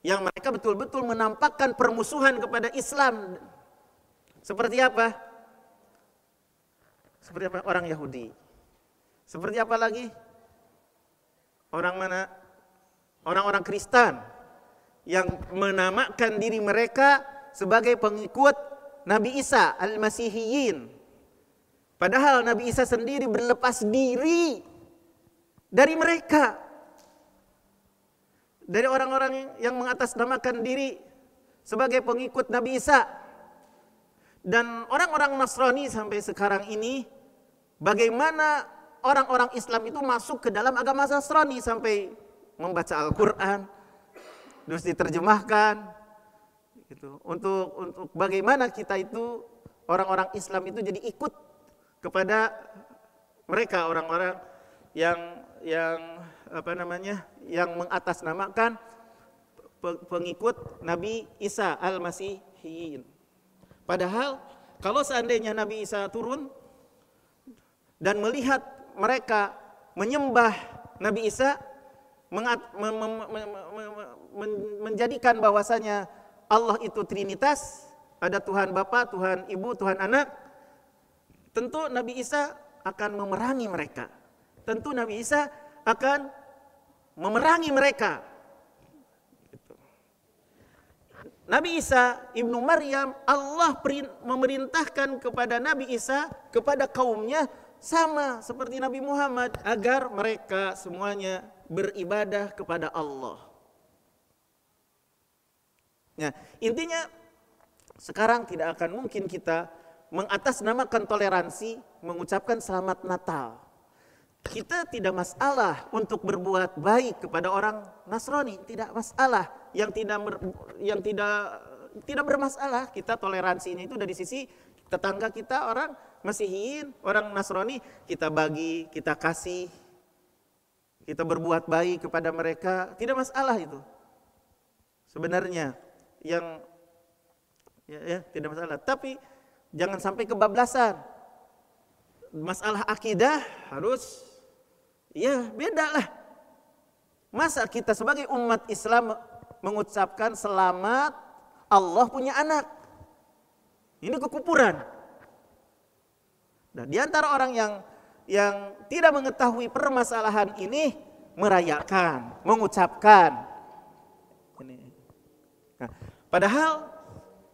yang mereka betul-betul menampakkan permusuhan kepada Islam. Seperti apa? Seperti apa? Orang Yahudi. Seperti apa lagi? Orang mana? Orang-orang Kristen yang menamakan diri mereka sebagai pengikut Nabi Isa al-Masihiyin. Padahal Nabi Isa sendiri berlepas diri dari mereka. Dari orang-orang yang mengatasnamakan diri sebagai pengikut Nabi Isa. Dan orang-orang Nasrani sampai sekarang ini, bagaimana orang-orang Islam itu masuk ke dalam agama Nasrani sampai membaca Al-Quran, terus diterjemahkan gitu. Untuk bagaimana kita itu orang-orang Islam itu jadi ikut kepada mereka, orang-orang yang mengatasnamakan pengikut Nabi Isa al-Masihiyin. Padahal kalau seandainya Nabi Isa turun dan melihat mereka menyembah Nabi Isa, menjadikan bahwasanya Allah itu Trinitas, ada Tuhan Bapa, Tuhan Ibu, Tuhan Anak, tentu Nabi Isa akan memerangi mereka. Tentu Nabi Isa akan memerangi mereka. Nabi Isa ibnu Maryam, Allah memerintahkan kepada Nabi Isa, kepada kaumnya, sama seperti Nabi Muhammad, agar mereka semuanya beribadah kepada Allah. Nah, intinya sekarang tidak akan mungkin kita mengatasnamakan toleransi, mengucapkan selamat Natal. Kita tidak masalah untuk berbuat baik kepada orang Nasrani, tidak masalah. Yang tidak bermasalah, kita toleransinya itu dari sisi tetangga kita orang Masihiyin, orang Nasrani, kita bagi, kita kasih, kita berbuat baik kepada mereka, tidak masalah itu. Sebenarnya yang ya tidak masalah, tapi jangan sampai kebablasan. Masalah akidah harus ya beda lah. Masa kita sebagai umat Islam mengucapkan selamat Allah punya anak? Ini kekufuran. Nah, di antara orang yang tidak mengetahui permasalahan ini merayakan, mengucapkan. Nah, padahal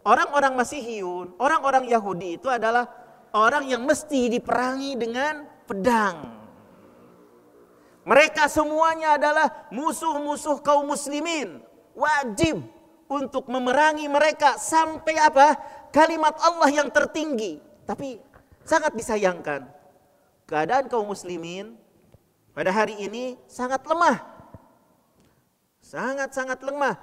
orang-orang Masihiyun, orang-orang Yahudi itu adalah orang yang mesti diperangi dengan pedang. Mereka semuanya adalah musuh-musuh kaum muslimin. Wajib untuk memerangi mereka sampai apa? Kalimat Allah yang tertinggi. Tapi sangat disayangkan, keadaan kaum muslimin pada hari ini sangat lemah. Sangat-sangat lemah.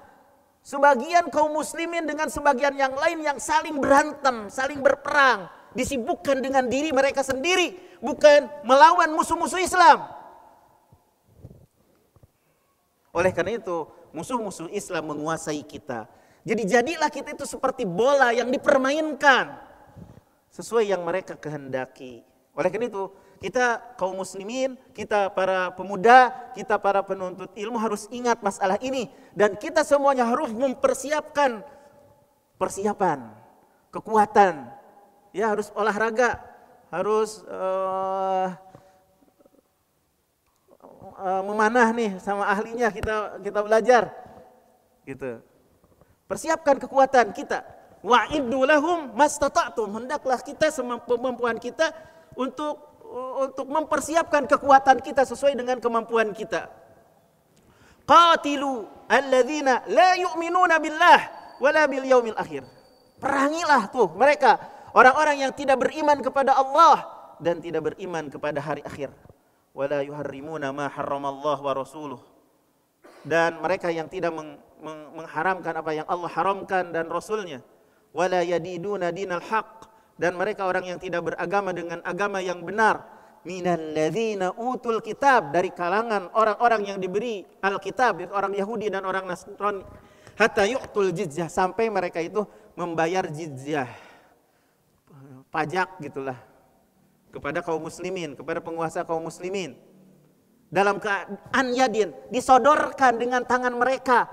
Sebagian kaum muslimin dengan sebagian yang lain yang saling berantem, saling berperang, disibukkan dengan diri mereka sendiri, bukan melawan musuh-musuh Islam. Oleh karena itu, musuh-musuh Islam menguasai kita. Jadi jadilah kita itu seperti bola yang dipermainkan sesuai yang mereka kehendaki. Oleh karena itu, kita kaum muslimin, kita para pemuda, kita para penuntut ilmu harus ingat masalah ini. Dan kita semuanya harus mempersiapkan persiapan, kekuatan. Ya, harus olahraga, harus memanah nih sama ahlinya, kita belajar. Gitu. Persiapkan kekuatan kita. Wa'iddu lahum mastata'tum. Hendaklah kita kemampuan kita untuk mempersiapkan kekuatan kita sesuai dengan kemampuan kita. Qatilu alladzina la yu'minuna billah wala bil yaumil akhir. Perangilah tuh mereka, orang-orang yang tidak beriman kepada Allah dan tidak beriman kepada hari akhir. Wala yuharrimuna ma harramallahu wa rasuluh. Dan mereka yang tidak mengharamkan apa yang Allah haramkan dan Rasulnya. Wala yadiduna dinal haq, dan mereka orang yang tidak beragama dengan agama yang benar. Minal ladzina utul kitab, dari kalangan orang-orang yang diberi Alkitab, orang Yahudi dan orang Nasrani. Hatta yu'tul jizyah, sampai mereka itu membayar jizyah, pajak gitulah, kepada kaum muslimin, kepada penguasa kaum muslimin. Dalam keadaan yadin, disodorkan dengan tangan mereka.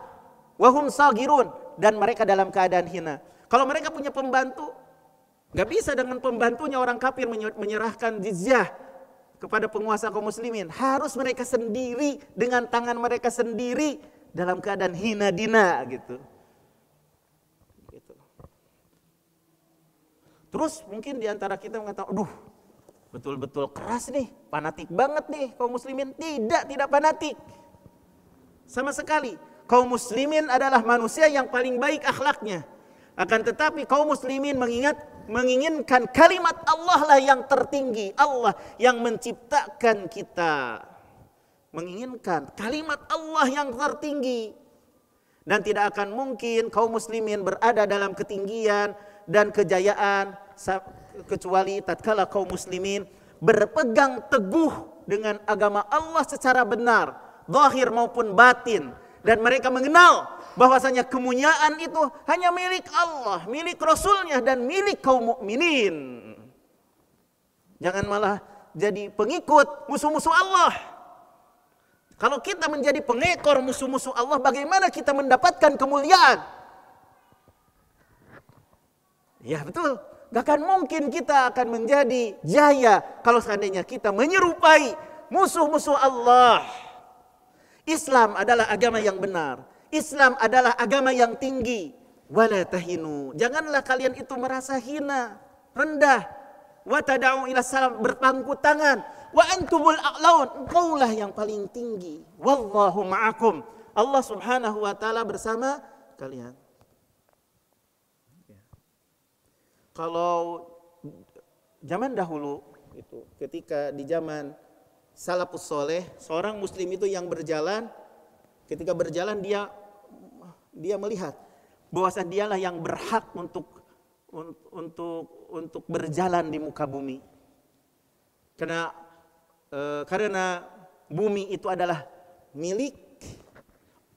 Wahum sagirun, dan mereka dalam keadaan hina. Kalau mereka punya pembantu, gak bisa dengan pembantunya orang kafir menyerahkan jizyah kepada penguasa kaum muslimin. Harus mereka sendiri, dengan tangan mereka sendiri, dalam keadaan hina dina gitu. Terus mungkin diantara kita mengatakan, aduh betul-betul keras nih, fanatik banget nih kaum muslimin. Tidak fanatik. Sama sekali. Kaum muslimin adalah manusia yang paling baik akhlaknya. Akan tetapi kaum muslimin menginginkan kalimat Allah lah yang tertinggi. Allah yang menciptakan kita. Menginginkan kalimat Allah yang tertinggi. Dan tidak akan mungkin kaum muslimin berada dalam ketinggian dan kejayaan kecuali tatkala kaum muslimin berpegang teguh dengan agama Allah secara benar, zahir maupun batin. Dan mereka mengenal bahwasanya kemuliaan itu hanya milik Allah, milik Rasulnya, dan milik kaum mukminin. Jangan malah jadi pengikut musuh-musuh Allah. Kalau kita menjadi pengekor musuh-musuh Allah, bagaimana kita mendapatkan kemuliaan? Ya betul, gak akan mungkin kita akan menjadi jaya kalau seandainya kita menyerupai musuh-musuh Allah. Islam adalah agama yang benar. Islam adalah agama yang tinggi. Wala tahinu, janganlah kalian itu merasa hina, rendah. Wa tad'u ila salam, berpangku tangan. Wa antumul a'laun, engkaulah yang paling tinggi. Wallahu ma'akum, Allah Subhanahu wa taala bersama kalian. Kalau zaman dahulu itu, ketika di zaman salafus soleh, seorang muslim itu yang berjalan, ketika berjalan dia melihat bahwasanya dialah yang berhak untuk berjalan di muka bumi. Karena bumi itu adalah milik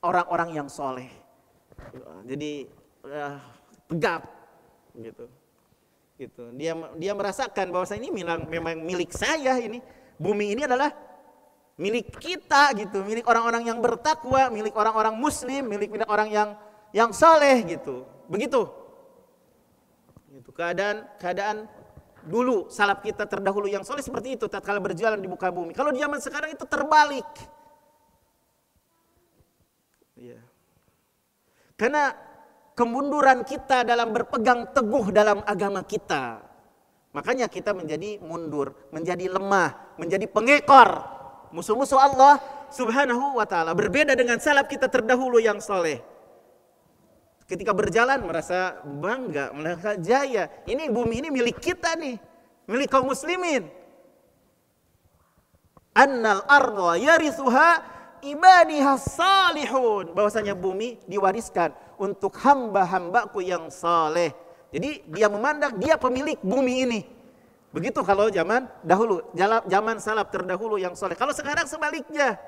orang-orang yang soleh. Jadi tegap gitu. Dia merasakan bahwa ini memang milik saya, ini bumi ini adalah milik kita gitu, milik orang-orang yang bertakwa, milik orang-orang muslim, milik orang yang soleh gitu. Begitu. Itu keadaan dulu salaf kita terdahulu yang soleh seperti itu tatkala berjalan di muka bumi. Kalau di zaman sekarang itu terbalik. Ya. Karena kemunduran kita dalam berpegang teguh dalam agama kita, makanya kita menjadi mundur, menjadi lemah, menjadi pengekor musuh-musuh Allah Subhanahu wa taala. Berbeda dengan salaf kita terdahulu yang soleh. Ketika berjalan merasa bangga, merasa jaya. Ini bumi ini milik kita nih, milik kaum muslimin. Annal arda yarithuha ibadihas salihun, bahwasanya bumi diwariskan untuk hamba-hambaku yang saleh. Jadi dia memandang dia pemilik bumi ini. Begitu kalau zaman dahulu, zaman salaf terdahulu yang saleh. Kalau sekarang sebaliknya.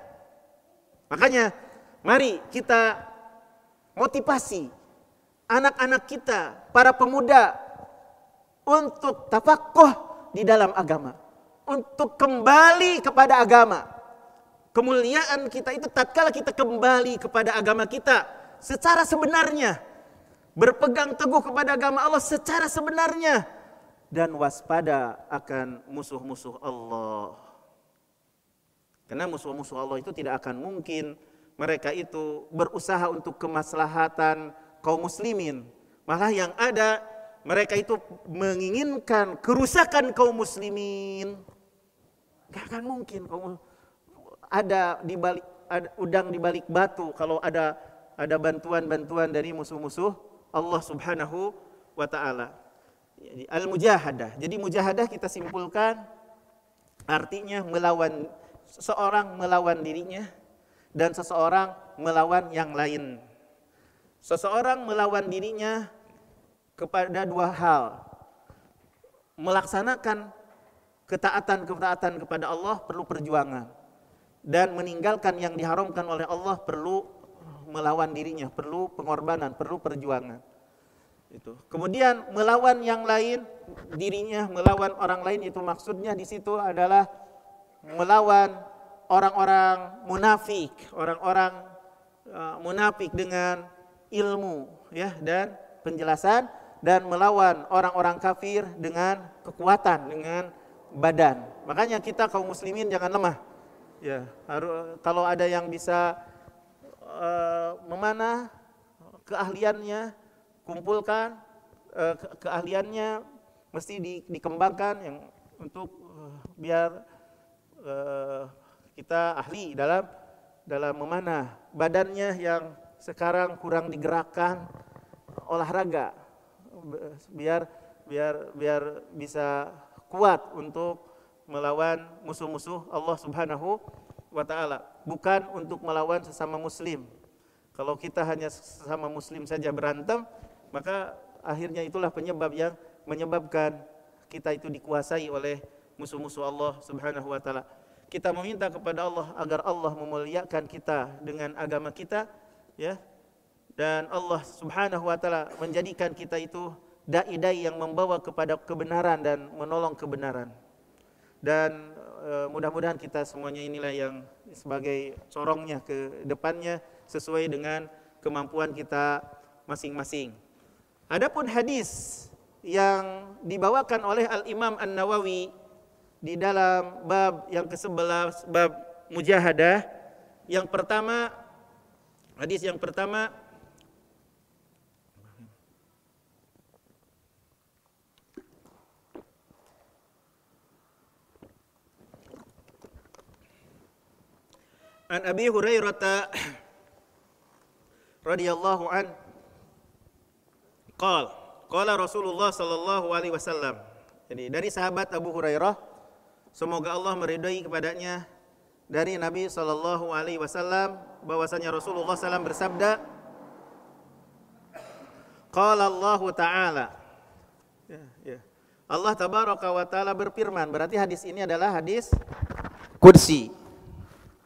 Makanya mari kita motivasi anak-anak kita, para pemuda untuk tafakuh di dalam agama, untuk kembali kepada agama. Kemuliaan kita itu tatkala kita kembali kepada agama kita secara sebenarnya, berpegang teguh kepada agama Allah secara sebenarnya, dan waspada akan musuh-musuh Allah. Karena musuh-musuh Allah itu tidak akan mungkin mereka itu berusaha untuk kemaslahatan kaum muslimin. Malah yang ada mereka itu menginginkan kerusakan kaum muslimin. Gak akan mungkin ada udang di balik batu kalau ada bantuan-bantuan dari musuh-musuh Allah Subhanahu wa taala. Al-mujahadah. Jadi mujahadah kita simpulkan artinya melawan, seseorang melawan dirinya dan seseorang melawan yang lain. Seseorang melawan dirinya kepada dua hal. Melaksanakan ketaatan kepada Allah perlu perjuangan, dan meninggalkan yang diharamkan oleh Allah perlu melawan dirinya, perlu pengorbanan, perlu perjuangan. Itu. Kemudian melawan yang lain, dirinya melawan orang lain, itu maksudnya di situ adalah melawan orang-orang munafik, orang-orang munafik dengan ilmu, ya, dan penjelasan, dan melawan orang-orang kafir dengan kekuatan, dengan badan. Makanya kita kaum muslimin jangan lemah. Ya, kalau ada yang bisa memanah keahliannya, kumpulkan keahliannya, mesti dikembangkan yang untuk biar kita ahli dalam memanah. Badannya yang sekarang kurang digerakkan, olahraga biar bisa kuat untuk melawan musuh-musuh Allah Subhanahu wa taala, bukan untuk melawan sesama muslim. Kalau kita hanya sesama muslim saja berantem, maka akhirnya itulah penyebab yang menyebabkan kita itu dikuasai oleh musuh-musuh Allah Subhanahu wa taala. Kita meminta kepada Allah agar Allah memuliakan kita dengan agama kita, ya. Dan Allah Subhanahu wa taala menjadikan kita itu dai-dai yang membawa kepada kebenaran dan menolong kebenaran. Dan mudah-mudahan kita semuanya inilah yang sebagai corongnya ke depannya sesuai dengan kemampuan kita masing-masing. Adapun hadis yang dibawakan oleh Al-Imam An-Nawawi di dalam bab yang ke-11, bab mujahadah, yang pertama, hadis yang pertama An Abi Hurairah radhiyallahu an qala Rasulullah sallallahu alaihi wasallam. Jadi dari sahabat Abu Hurairah, semoga Allah meridai kepadanya, dari Nabi sallallahu alaihi wasallam bahwasanya Rasulullah SAW bersabda, qala Allah Ta'ala. Allah tabaraka wa taala berfirman. Berarti hadis ini adalah hadis qudsi.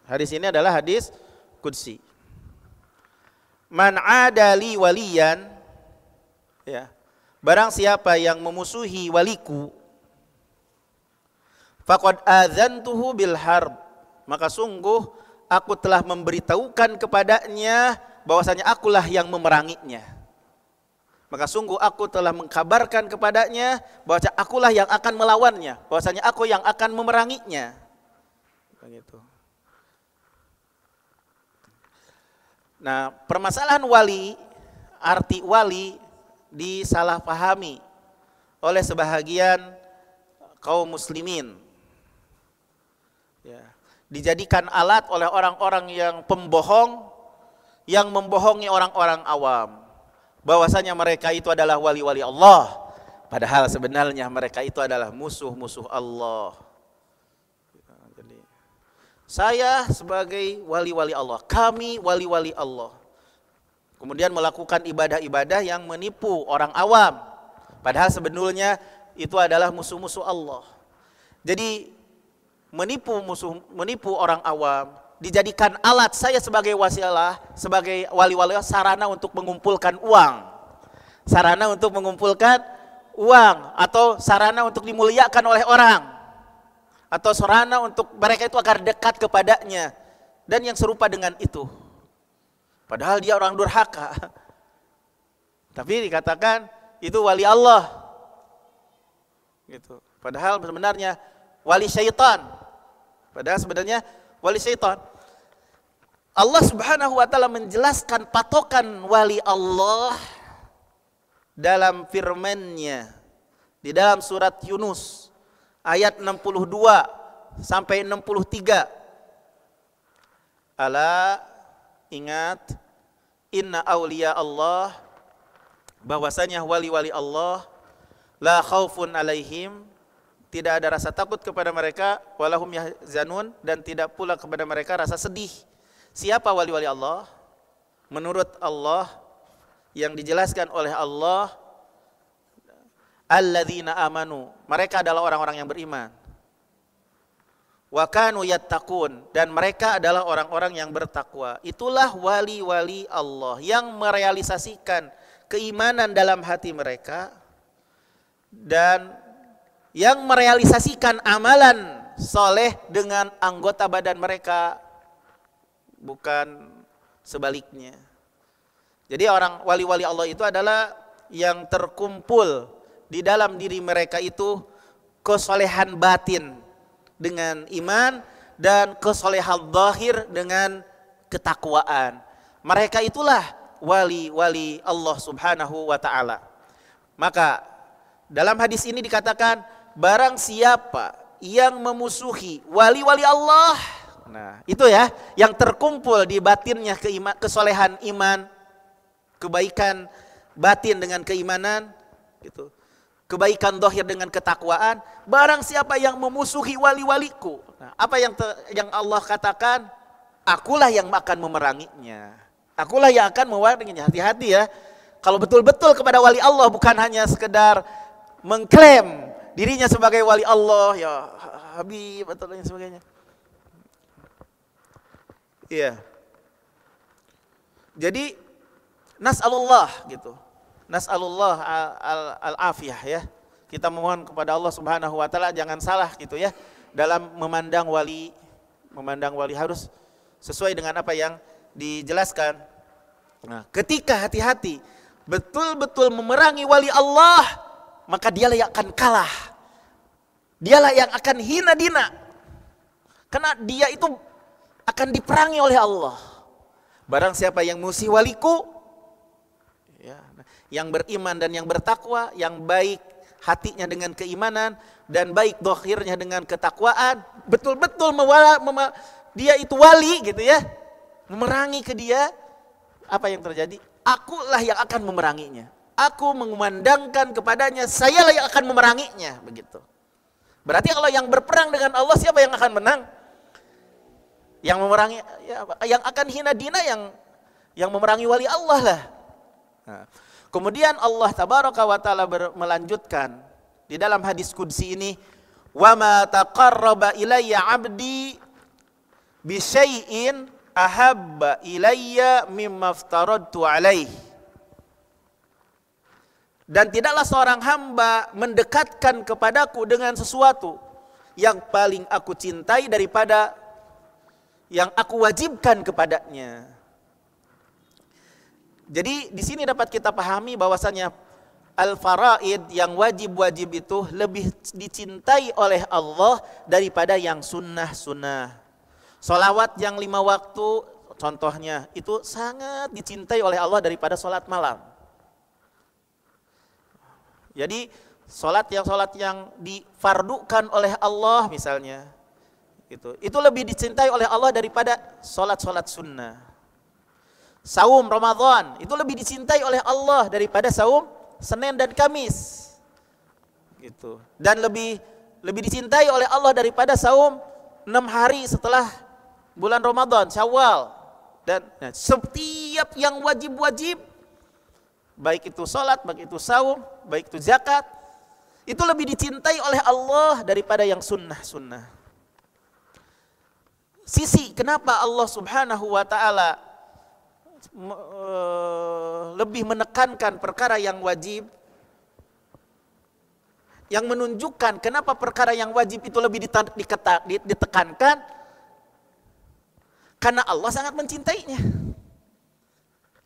Hadis ini adalah hadis qudsi. Man adali waliyan, ya, barang siapa yang memusuhi waliku, faqad adzantuhu bil harb, maka sungguh aku telah memberitahukan kepadanya bahwasanya akulah yang memeranginya. Maka sungguh aku telah mengkabarkan kepadanya bahwasanya akulah yang akan melawannya, bahwasanya aku yang akan memeranginya. Begitu. Nah, permasalahan wali, arti wali disalahpahami oleh sebahagian kaum muslimin. Ya, dijadikan alat oleh orang-orang yang pembohong, yang membohongi orang-orang awam, bahwasanya mereka itu adalah wali-wali Allah, padahal sebenarnya mereka itu adalah musuh-musuh Allah. Jadi, saya sebagai wali-wali Allah, kami wali-wali Allah, kemudian melakukan ibadah-ibadah yang menipu orang awam, padahal sebenarnya itu adalah musuh-musuh Allah. Jadi menipu orang awam, dijadikan alat saya sebagai wasilah, sebagai wali-wali, sarana untuk mengumpulkan uang, sarana untuk mengumpulkan uang, atau sarana untuk dimuliakan oleh orang, atau sarana untuk mereka itu agar dekat kepadanya, dan yang serupa dengan itu. Padahal dia orang durhaka, tapi dikatakan itu wali Allah, gitu. Padahal sebenarnya wali syaitan, padahal sebenarnya wali syaitan. Allah Subhanahu wa taala menjelaskan patokan wali Allah dalam firman-Nya di dalam surat Yunus ayat 62 sampai 63. Ala, ingat, inna auliya Allah, bahwasanya wali-wali Allah, la khaufun alaihim, tidak ada rasa takut kepada mereka, walahum yahzanun, dan tidak pula kepada mereka rasa sedih. Siapa wali-wali Allah? Menurut Allah, yang dijelaskan oleh Allah, alladzina amanu, mereka adalah orang-orang yang beriman, wa kanu yattaqun, dan mereka adalah orang-orang yang bertakwa. Itulah wali-wali Allah yang merealisasikan keimanan dalam hati mereka dan yang merealisasikan amalan soleh dengan anggota badan mereka, bukan sebaliknya. Jadi orang wali-wali Allah itu adalah yang terkumpul di dalam diri mereka itu kesolehan batin dengan iman dan kesolehan zahir dengan ketakwaan. Mereka itulah wali-wali Allah Subhanahu wa ta'ala. Maka dalam hadis ini dikatakan, barang siapa yang memusuhi wali-wali Allah, nah itu ya, yang terkumpul di batinnya kesolehan iman, kebaikan batin dengan keimanan, gitu, kebaikan zahir dengan ketakwaan. Barang siapa yang memusuhi wali-waliku, nah, apa yang Allah katakan, akulah yang akan memeranginya, akulah yang akan memeranginya. Hati-hati ya, kalau betul-betul kepada wali Allah, bukan hanya sekedar mengklaim dirinya sebagai wali Allah, ya Habib atau lain sebagainya. Iya. Jadi nas'alullah gitu. Nas'alullah al-afiyah ya. Kita memohon kepada Allah Subhanahu wa taala jangan salah gitu ya dalam memandang wali. Memandang wali harus sesuai dengan apa yang dijelaskan. Nah, ketika hati-hati betul-betul memerangi wali Allah, maka dialah yang akan kalah. Dialah yang akan hina dina. Karena dia itu akan diperangi oleh Allah. Barang siapa yang musuh waliku, ya, yang beriman dan yang bertakwa, yang baik hatinya dengan keimanan dan baik zahirnya dengan ketakwaan, betul-betul dia itu wali gitu ya, memerangi ke dia, apa yang terjadi? Akulah yang akan memeranginya. Aku mengumandangkan kepadanya, sayalah yang akan memeranginya, begitu. Berarti kalau yang berperang dengan Allah, siapa yang akan menang? Yang memerangi, ya, yang akan hina dina yang memerangi wali Allah lah. Nah, kemudian Allah tabaraka wa taala melanjutkan di dalam hadis qudsi ini, wa ma taqarraba ilayya 'abdi bi syai'in ahabba ilayya mimma aftaradtu alaihi. Dan tidaklah seorang hamba mendekatkan kepadaku dengan sesuatu yang paling aku cintai daripada yang aku wajibkan kepadanya. Jadi di sini dapat kita pahami bahwasanya al-faraid, yang wajib-wajib itu lebih dicintai oleh Allah daripada yang sunnah-sunnah. Sholawat yang 5 waktu contohnya itu sangat dicintai oleh Allah daripada sholat malam. Jadi sholat yang difardukan oleh Allah misalnya, itu lebih dicintai oleh Allah daripada sholat sunnah. Saum Ramadan itu lebih dicintai oleh Allah daripada saum Senin dan Kamis, gitu. Dan lebih dicintai oleh Allah daripada saum 6 hari setelah bulan Ramadan, Syawal. Dan setiap yang wajib-wajib, baik itu sholat, baik itu saum, baik itu zakat, itu lebih dicintai oleh Allah daripada yang sunnah-sunnah. Sisi kenapa Allah subhanahu wa ta'ala lebih menekankan perkara yang wajib, yang menunjukkan kenapa perkara yang wajib itu lebih ditekankan, karena Allah sangat mencintainya.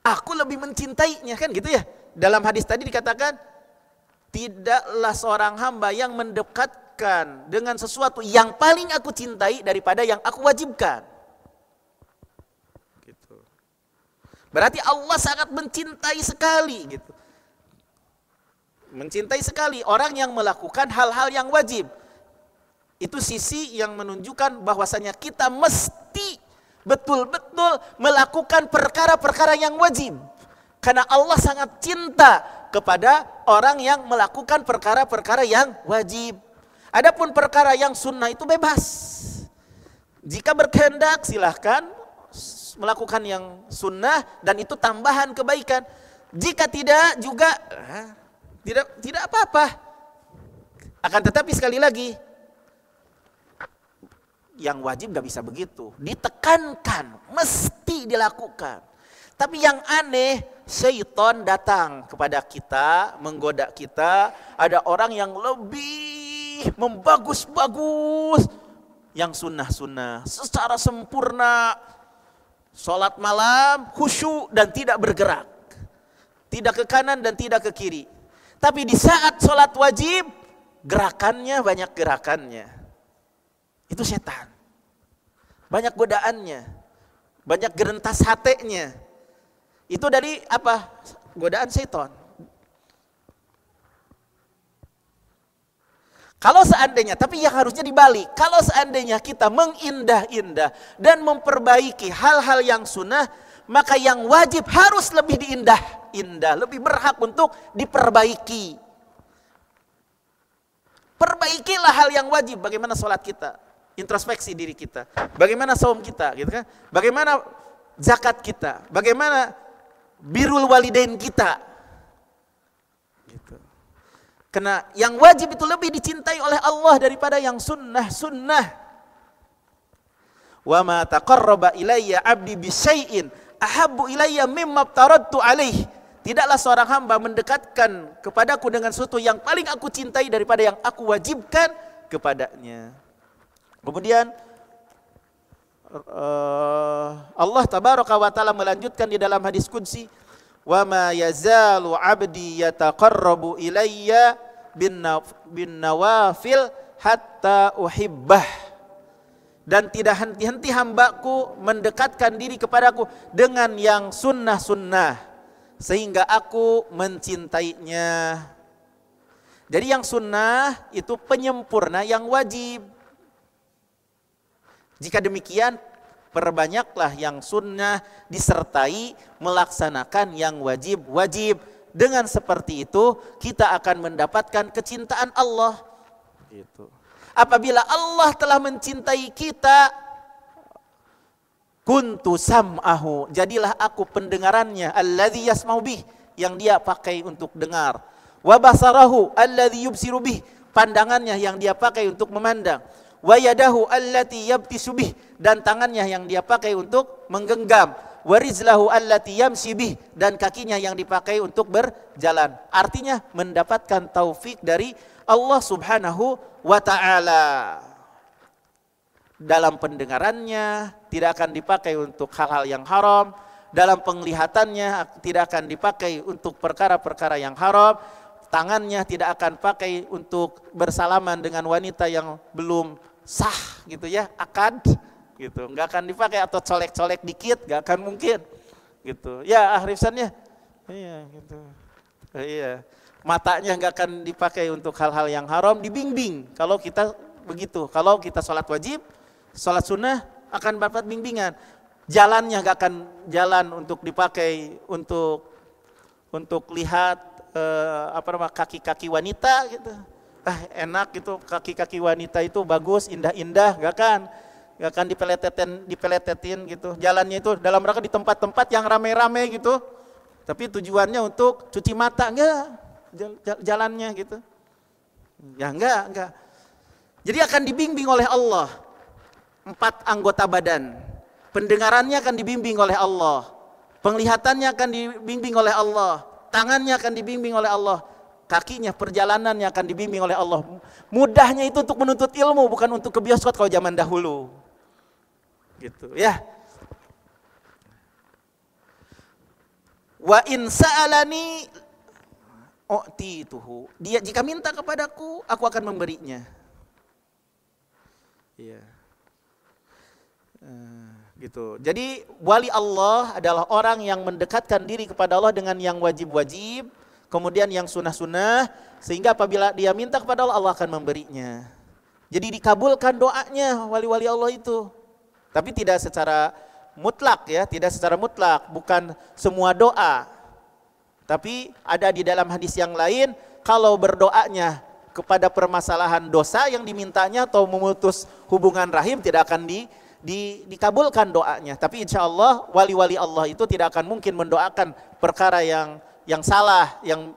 Aku lebih mencintainya, kan gitu ya. Dalam hadis tadi dikatakan, tidaklah seorang hamba yang mendekatkan dengan sesuatu yang paling aku cintai daripada yang aku wajibkan. Gitu. Berarti Allah sangat mencintai sekali, gitu. Mencintai sekali orang yang melakukan hal-hal yang wajib. Itu sisi yang menunjukkan bahwasanya kita mesti betul-betul melakukan perkara-perkara yang wajib. Karena Allah sangat cinta kepada orang yang melakukan perkara-perkara yang wajib. Adapun perkara yang sunnah itu bebas. Jika berkehendak silahkan melakukan yang sunnah dan itu tambahan kebaikan. Jika tidak juga tidak apa-apa. Akan tetapi sekali lagi, yang wajib gak bisa begitu, ditekankan, mesti dilakukan. Tapi yang aneh, syaitan datang kepada kita, menggoda kita. Ada orang yang lebih membagus-bagus yang sunnah-sunnah secara sempurna, sholat malam khusyuk dan tidak bergerak, tidak ke kanan dan tidak ke kiri. Tapi di saat sholat wajib, gerakannya banyak gerakannya. Itu setan. Banyak godaannya, banyak gerentas hatenya. Itu dari apa? Godaan setan. Kalau seandainya, tapi yang harusnya dibalik. Kalau seandainya kita mengindah-indah dan memperbaiki hal-hal yang sunnah, maka yang wajib harus lebih diindah-indah, lebih berhak untuk diperbaiki. Perbaikilah hal yang wajib. Bagaimana sholat kita? Introspeksi diri kita, bagaimana saum kita, gitu kan? Bagaimana zakat kita, bagaimana birrul walidain kita, gitu. Karena yang wajib itu lebih dicintai oleh Allah daripada yang sunnah. Wa ma taqarraba ilayya 'abdi bi syai'in ahabbu ilayya mimma aftaradtu alaihi. Tidaklah seorang hamba mendekatkan kepadaku dengan sesuatu yang paling aku cintai daripada yang aku wajibkan kepadanya. Kemudian Allah tabaraka wa taala melanjutkan di dalam hadis qudsi, wa ma yazalu 'abdi yataqarrabu ilayya bin nawafil hatta uhibbah. Dan tidak henti-henti hambaku mendekatkan diri kepadaku dengan yang sunnah-sunnah sehingga aku mencintainya. Jadi yang sunnah itu penyempurna yang wajib. Jika demikian, Perbanyaklah yang sunnah disertai melaksanakan yang wajib-wajib. Dengan seperti itu kita akan mendapatkan kecintaan Allah. Gitu. Apabila Allah telah mencintai kita, kuntu sam'ahu, jadilah aku pendengarannya, alladzi yasma'u bih, yang dia pakai untuk dengar. Wa basarahu alladzi yubsiru bih, pandangannya yang dia pakai untuk memandang. Wa yadahu allati yabtisu bih, dan tangannya yang dia pakai untuk menggenggam. Wa rizlahu allati yamshi bih, dan kakinya yang dipakai untuk berjalan. Artinya mendapatkan taufik dari Allah Subhanahu wa ta'ala. Dalam pendengarannya tidak akan dipakai untuk hal-hal yang haram, dalam penglihatannya tidak akan dipakai untuk perkara-perkara yang haram, tangannya tidak akan pakai untuk bersalaman dengan wanita yang belum sah gitu ya, akad gitu, nggak akan dipakai, atau colek-colek dikit, nggak akan mungkin gitu ya, Arifsannya iya gitu, iya, matanya nggak akan dipakai untuk hal-hal yang haram, dibimbing kalau kita begitu. Kalau kita sholat wajib, sholat sunnah akan dapat bimbingan. Jalannya nggak akan jalan untuk dipakai untuk lihat kaki-kaki wanita gitu. Enak gitu, kaki-kaki wanita itu bagus, indah-indah, nggak akan dipeletetin gitu. Jalannya itu dalam rangka di tempat-tempat yang rame-rame gitu. Tapi tujuannya untuk cuci mata, enggak jalannya gitu. Ya enggak. Jadi akan dibimbing oleh Allah. 4 anggota badan. Pendengarannya akan dibimbing oleh Allah. Penglihatannya akan dibimbing oleh Allah. Tangannya akan dibimbing oleh Allah. Kakinya, perjalanannya akan dibimbing oleh Allah. Mudahnya itu untuk menuntut ilmu, bukan untuk ke bioskop kalau zaman dahulu. Gitu ya. Wa in sa'alani u'tituhu. Dia jika minta kepadaku, aku akan memberinya. Iya. Gitu. Jadi wali Allah adalah orang yang mendekatkan diri kepada Allah dengan yang wajib-wajib, kemudian yang sunnah-sunnah, sehingga apabila dia minta kepada Allah, Allah akan memberinya. Jadi dikabulkan doanya wali-wali Allah itu. Tapi tidak secara mutlak ya, tidak secara mutlak, bukan semua doa. Tapi ada di dalam hadis yang lain, kalau berdoanya kepada permasalahan dosa yang dimintanya atau memutus hubungan rahim, tidak akan dikabulkan doanya. Tapi insya Allah wali-wali Allah itu tidak akan mungkin mendoakan perkara yang salah, yang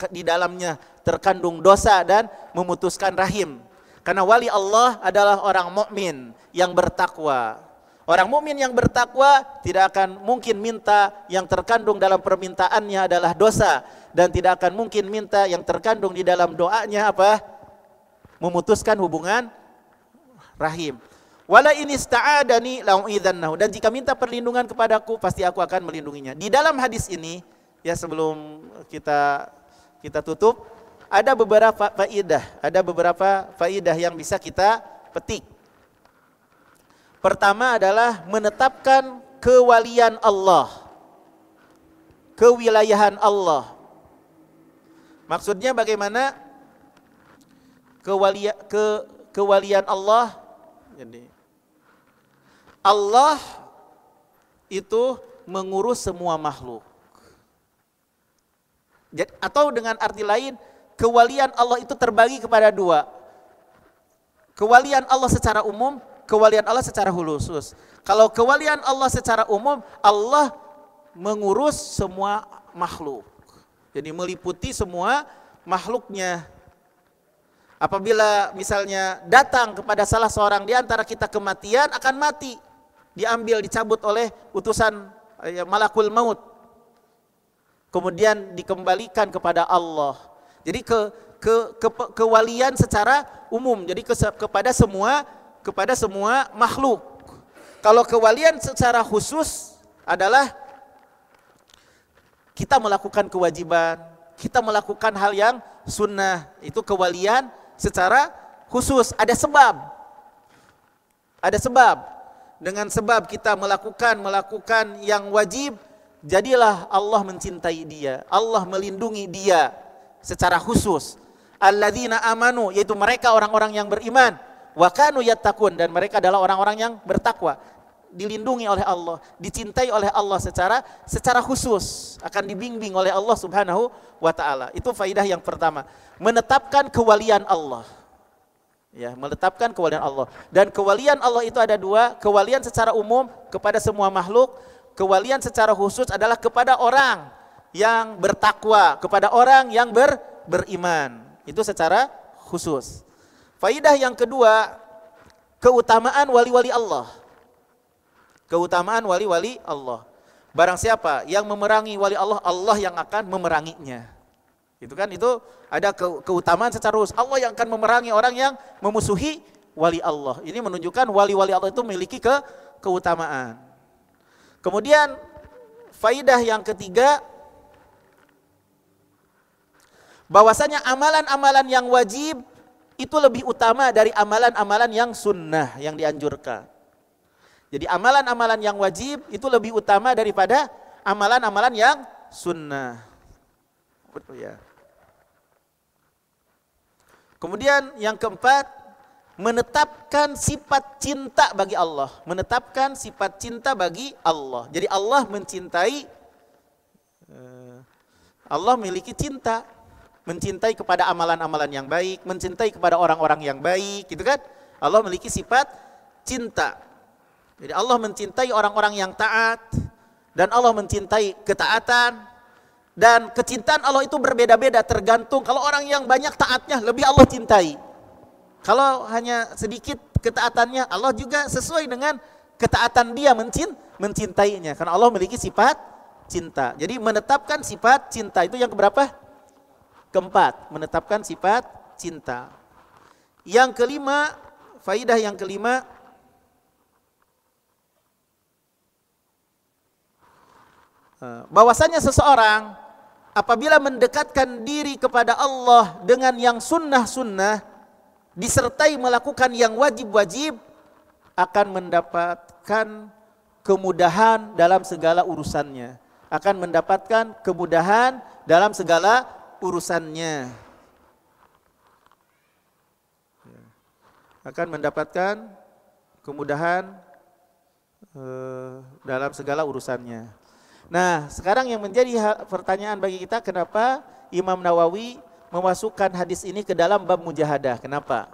di dalamnya terkandung dosa dan memutuskan rahim. Karena wali Allah adalah orang mukmin yang bertakwa. Orang mukmin yang bertakwa tidak akan mungkin minta yang terkandung dalam permintaannya adalah dosa, dan tidak akan mungkin minta yang terkandung di dalam doanya apa? Memutuskan hubungan rahim. Wala in ista'adani la'u'idzannahu, dan jika minta perlindungan kepadaku pasti aku akan melindunginya. Di dalam hadis ini ya, sebelum kita tutup, ada beberapa faidah yang bisa kita petik. Pertama adalah menetapkan kewalian Allah, kewilayahan Allah. Maksudnya bagaimana kewalian Allah? Jadi Allah itu mengurus semua makhluk. Atau dengan arti lain, kewalian Allah itu terbagi kepada 2. Kewalian Allah secara umum, kewalian Allah secara khusus. Kalau kewalian Allah secara umum, Allah mengurus semua makhluk. Jadi meliputi semua makhluknya. Apabila misalnya datang kepada salah seorang di antara kita kematian, akan mati. Diambil, dicabut oleh utusan malakul maut. Kemudian dikembalikan kepada Allah. Jadi kewalian secara umum. Jadi kepada semua makhluk. Kalau kewalian secara khusus adalah kita melakukan kewajiban, kita melakukan hal yang sunnah, itu kewalian secara khusus. Ada sebab. Dengan sebab kita melakukan yang wajib, jadilah Allah mencintai dia, Allah melindungi dia secara khusus. Alladzina amanu, yaitu mereka orang-orang yang beriman. Wa kanu yattaqun, dan mereka adalah orang-orang yang bertakwa. dilindungi oleh Allah, dicintai oleh Allah secara khusus, akan dibimbing oleh Allah Subhanahu wa taala. Itu faidah yang pertama, menetapkan kewalian Allah. Ya, menetapkan kewalian Allah. Dan kewalian Allah itu ada dua, kewalian secara umum kepada semua makhluk, kewalian secara khusus adalah kepada orang yang bertakwa, kepada orang yang beriman. Itu secara khusus. Faidah yang kedua, keutamaan wali-wali Allah. Keutamaan wali-wali Allah. Barang siapa yang memerangi wali Allah, Allah yang akan memeranginya. Itu kan, itu ada keutamaan secara khusus. Allah yang akan memerangi orang yang memusuhi wali Allah. Ini menunjukkan wali-wali Allah itu memiliki keutamaan. Kemudian faidah yang ketiga, bahwasanya amalan-amalan yang wajib itu lebih utama dari amalan-amalan yang sunnah, yang dianjurkan. Jadi amalan-amalan yang wajib itu lebih utama daripada amalan-amalan yang sunnah. Betul ya. Kemudian yang keempat, menetapkan sifat cinta bagi Allah. Menetapkan sifat cinta bagi Allah. Jadi Allah mencintai, Allah memiliki cinta. Mencintai kepada amalan-amalan yang baik, mencintai kepada orang-orang yang baik, gitu kan? Allah memiliki sifat cinta. Jadi Allah mencintai orang-orang yang taat, dan Allah mencintai ketaatan, dan kecintaan Allah itu berbeda-beda tergantung. Kalau orang yang banyak taatnya, lebih Allah cintai. Kalau hanya sedikit ketaatannya, Allah juga sesuai dengan ketaatan dia mencintainya. Karena Allah memiliki sifat cinta. Jadi menetapkan sifat cinta itu yang keberapa? Keempat, menetapkan sifat cinta. Yang kelima, faidah yang kelima, bahwasanya seseorang apabila mendekatkan diri kepada Allah dengan yang sunnah-sunnah, disertai melakukan yang wajib-wajib, akan mendapatkan kemudahan dalam segala urusannya. Akan mendapatkan kemudahan dalam segala urusannya. Akan mendapatkan kemudahan dalam segala urusannya. Nah, sekarang yang menjadi pertanyaan bagi kita, kenapa Imam Nawawi memasukkan hadis ini ke dalam bab mujahadah? Kenapa?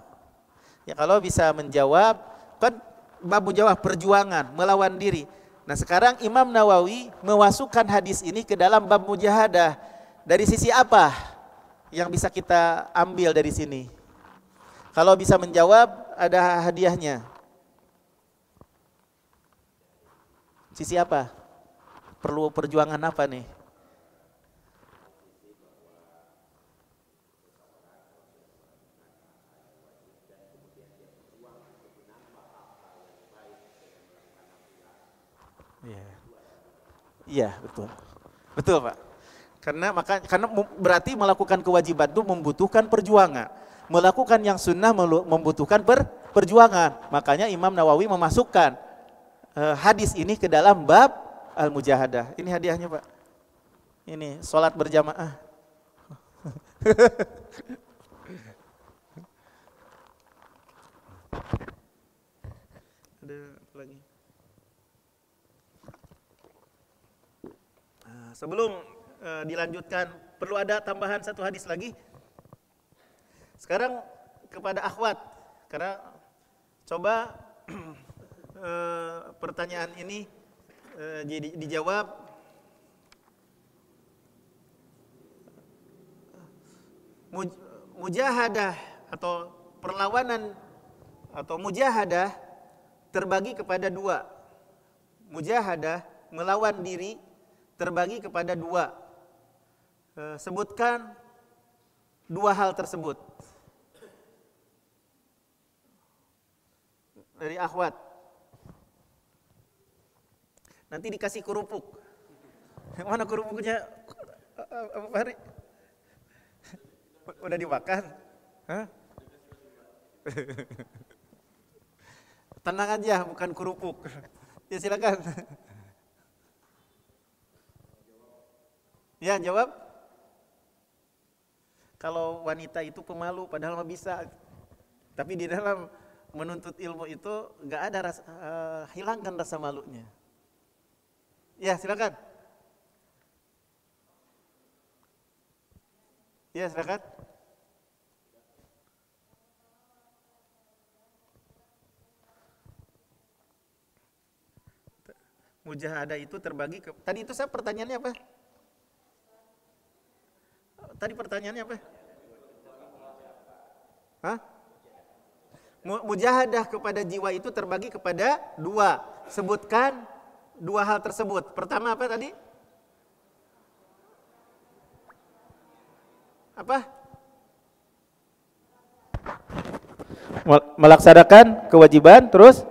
Ya, kalau bisa menjawab, kan bab mujahadah perjuangan, melawan diri. Nah, sekarang Imam Nawawi memasukkan hadis ini ke dalam bab mujahadah. Dari sisi apa yang bisa kita ambil dari sini? Kalau bisa menjawab, ada hadiahnya. Sisi apa? Perlu perjuangan apa nih? Iya. Iya, betul. Betul, Pak. Karena berarti melakukan kewajiban itu membutuhkan perjuangan. Melakukan yang sunnah membutuhkan perjuangan. Makanya Imam Nawawi memasukkan hadis ini ke dalam bab Al-Mujahadah. Ini hadiahnya, Pak. Ini sholat berjamaah. Ada apa lagi? Sebelum dilanjutkan, perlu ada tambahan satu hadis lagi. Sekarang kepada akhwat, karena coba pertanyaan ini dijawab. Mujahadah atau perlawanan atau mujahadah terbagi kepada dua. Mujahadah, melawan diri, terbagi kepada dua. Sebutkan dua hal tersebut. Dari akhwat. Nanti dikasih kerupuk. Mana kerupuknya? Apa Fahri? Udah dimakan? Hah? Tenang aja, bukan kerupuk. Ya silakan. Ya, jawab. Kalau wanita itu pemalu, padahal mah bisa. Tapi di dalam menuntut ilmu itu nggak ada rasa, hilangkan rasa malunya. Ya silakan. Ya silakan. Mujahadah itu terbagi ke, tadi itu saya pertanyaannya apa? Tadi pertanyaannya apa? Hah? Mujahadah kepada jiwa itu terbagi kepada dua. Sebutkan dua hal tersebut. Pertama apa tadi? Apa? Melaksanakan kewajiban, terus?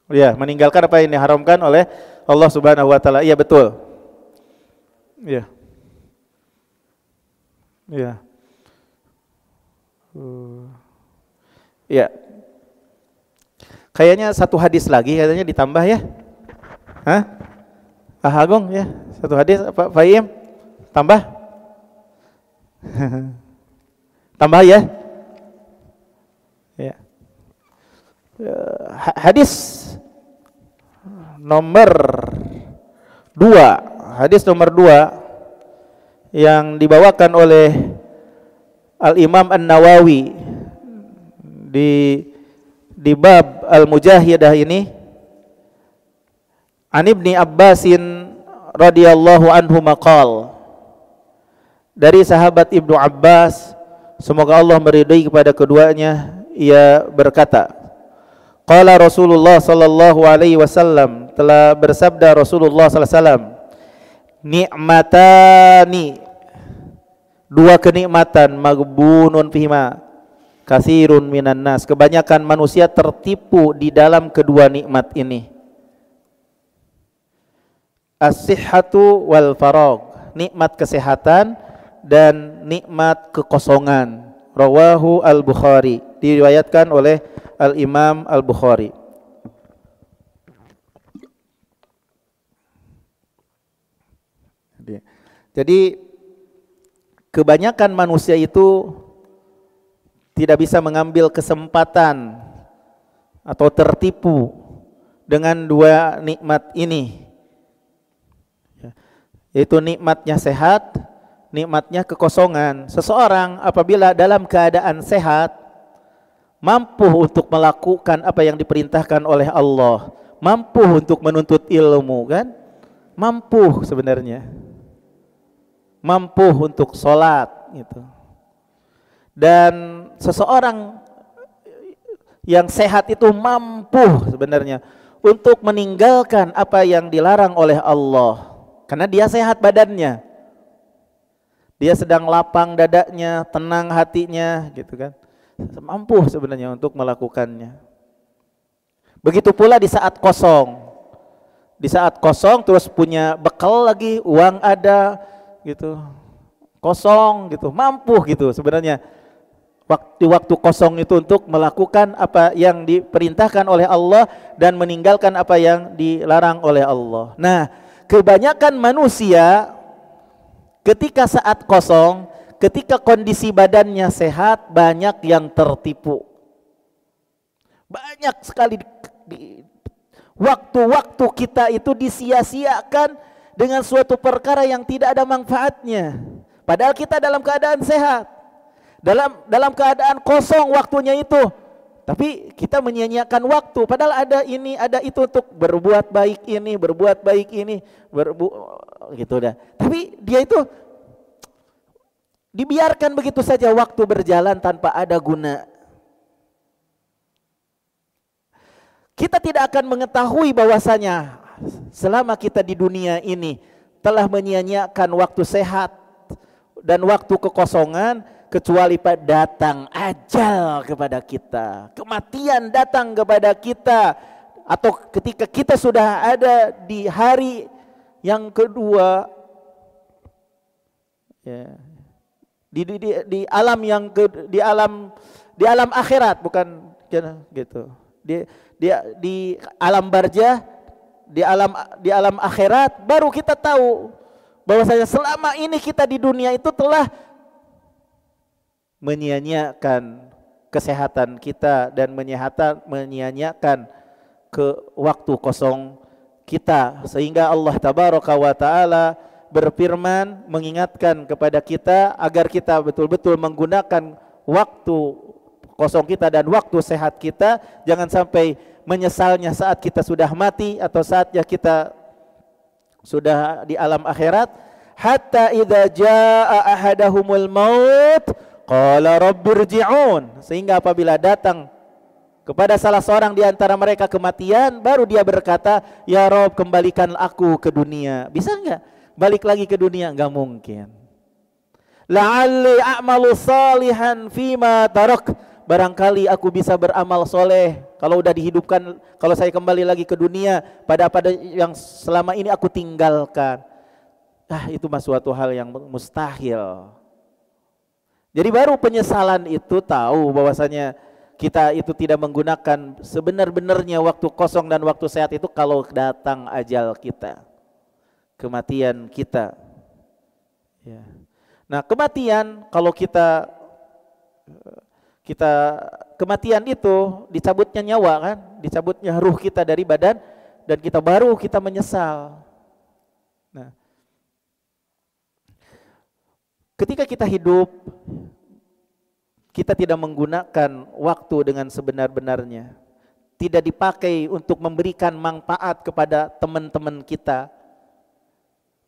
Ya, meninggalkan apa yang diharamkan oleh Allah Subhanahu wa taala. Iya, betul. Iya. Iya. Iya. Kayaknya satu hadis lagi katanya ditambah ya. Hah? Agung ya. Satu hadis Pak Faim tambah. Tambah ya. Ya. Hadis nomor 2, hadis nomor 2 yang dibawakan oleh Al-Imam An-Nawawi di bab Al-Mujahidah ini, An Ibni Abbasin radhiyallahu anhu maqal, dari sahabat Ibnu Abbas, semoga Allah meridai kepada keduanya, ia berkata, qala Rasulullah sallallahu alaihi wasallam, telah bersabda Rasulullah sallallahu alaihi wasallam, nikmatani, dua kenikmatan, maghbunun fihima katsirun minan nas, kebanyakan manusia tertipu di dalam kedua nikmat ini. As-sihhatu wal faragh, nikmat kesehatan dan nikmat kekosongan. Rawahu Al-Bukhari, diriwayatkan oleh Al-Imam Al-Bukhari. Jadi kebanyakan manusia itu tidak bisa mengambil kesempatan atau tertipu dengan dua nikmat ini, yaitu nikmatnya sehat, nikmatnya kekosongan. Seseorang apabila dalam keadaan sehat, mampu untuk melakukan apa yang diperintahkan oleh Allah, mampu untuk menuntut ilmu, kan? Mampu sebenarnya, mampu untuk sholat gitu. Dan seseorang yang sehat itu mampu sebenarnya untuk meninggalkan apa yang dilarang oleh Allah, karena dia sehat badannya, dia sedang lapang dadanya, tenang hatinya gitu kan, mampu sebenarnya untuk melakukannya. Begitu pula di saat kosong. Di saat kosong terus punya bekal lagi, uang ada gitu, kosong gitu, mampu gitu sebenarnya waktu kosong itu untuk melakukan apa yang diperintahkan oleh Allah dan meninggalkan apa yang dilarang oleh Allah. Nah, kebanyakan manusia ketika saat kosong, ketika kondisi badannya sehat, banyak yang tertipu. Banyak sekali waktu-waktu kita itu disia-siakan dengan suatu perkara yang tidak ada manfaatnya. Padahal kita dalam keadaan sehat, dalam keadaan kosong waktunya itu, tapi kita menyia-nyiakan waktu. Padahal ada ini, ada itu untuk berbuat baik ini, berbuat baik ini, gitu dah. Tapi dia itu dibiarkan begitu saja, waktu berjalan tanpa ada guna. Kita tidak akan mengetahui bahwasanya selama kita di dunia ini telah menyia-nyiakan waktu sehat dan waktu kekosongan, kecuali datang ajal kepada kita, kematian datang kepada kita, atau ketika kita sudah ada di hari yang kedua, ya, di alam yang di alam akhirat, bukan gitu, di alam barzah, di alam akhirat, baru kita tahu bahwasanya selama ini kita di dunia itu telah menyia-nyiakan kesehatan kita dan menyia-nyiakan ke waktu kosong kita, sehingga Allah tabaraka wa taala berfirman mengingatkan kepada kita agar kita betul-betul menggunakan waktu kosong kita dan waktu sehat kita, jangan sampai menyesalnya saat kita sudah mati atau saatnya kita sudah di alam akhirat. Hatta idza jaa ahadahumul maut qala rabbirji'un, sehingga apabila datang kepada salah seorang di antara mereka kematian, baru dia berkata, ya Rob, kembalikan aku ke dunia. Bisa enggak balik lagi ke dunia? Enggak mungkin. La'alli a'malu salihan fima tarak, barangkali aku bisa beramal soleh kalau udah dihidupkan, kalau saya kembali lagi ke dunia pada yang selama ini aku tinggalkan. Itu mah suatu hal yang mustahil. Jadi baru penyesalan itu tahu bahwasanya kita itu tidak menggunakan sebenar-benarnya waktu kosong dan waktu sehat itu kalau datang ajal kita, kematian kita. Ya. Nah, kematian kalau kita kematian itu dicabutnya nyawa kan, dicabutnya ruh kita dari badan dan kita menyesal. Nah, ketika kita hidup, kita tidak menggunakan waktu dengan sebenar-benarnya, tidak dipakai untuk memberikan manfaat kepada teman-teman kita.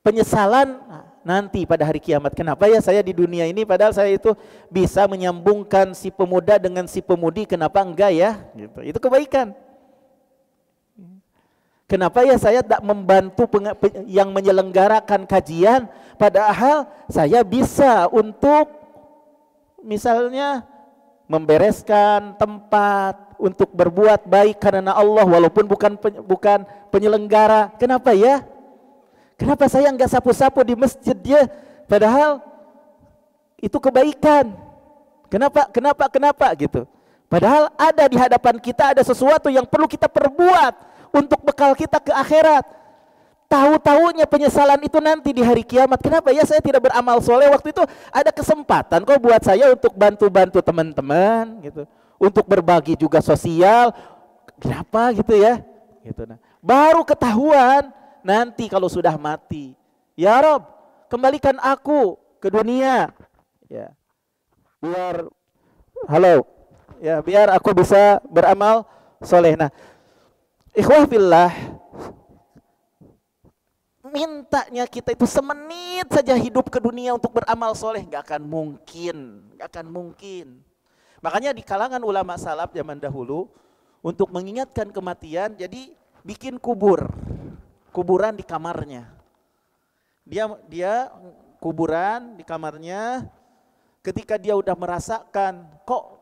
Penyesalan nanti pada hari kiamat, kenapa ya saya di dunia ini padahal saya itu bisa menyambungkan si pemuda dengan si pemudi, kenapa enggak ya? Gitu. Itu kebaikan. Kenapa ya saya tidak membantu yang menyelenggarakan kajian, padahal saya bisa untuk misalnya membereskan tempat untuk berbuat baik karena Allah walaupun bukan penyelenggara. Kenapa ya? Kenapa saya enggak sapu-sapu di masjid ya? Padahal itu kebaikan. Kenapa gitu. Padahal ada di hadapan kita ada sesuatu yang perlu kita perbuat untuk bekal kita ke akhirat. Tahu-tahunya penyesalan itu nanti di hari kiamat. Kenapa ya saya tidak beramal soleh? Waktu itu ada kesempatan kok buat saya untuk bantu-bantu teman-teman gitu, untuk berbagi juga sosial. Kenapa gitu ya? Gitu. Nah, baru ketahuan nanti kalau sudah mati. Ya Rob, kembalikan aku ke dunia. Ya. Biar aku bisa beramal soleh. Nah, ikhwah fillah, mintanya kita itu semenit saja hidup ke dunia untuk beramal soleh, gak akan mungkin. Makanya di kalangan ulama salaf zaman dahulu, untuk mengingatkan kematian, jadi bikin kuburan di kamarnya. Dia kuburan di kamarnya, ketika dia udah merasakan kok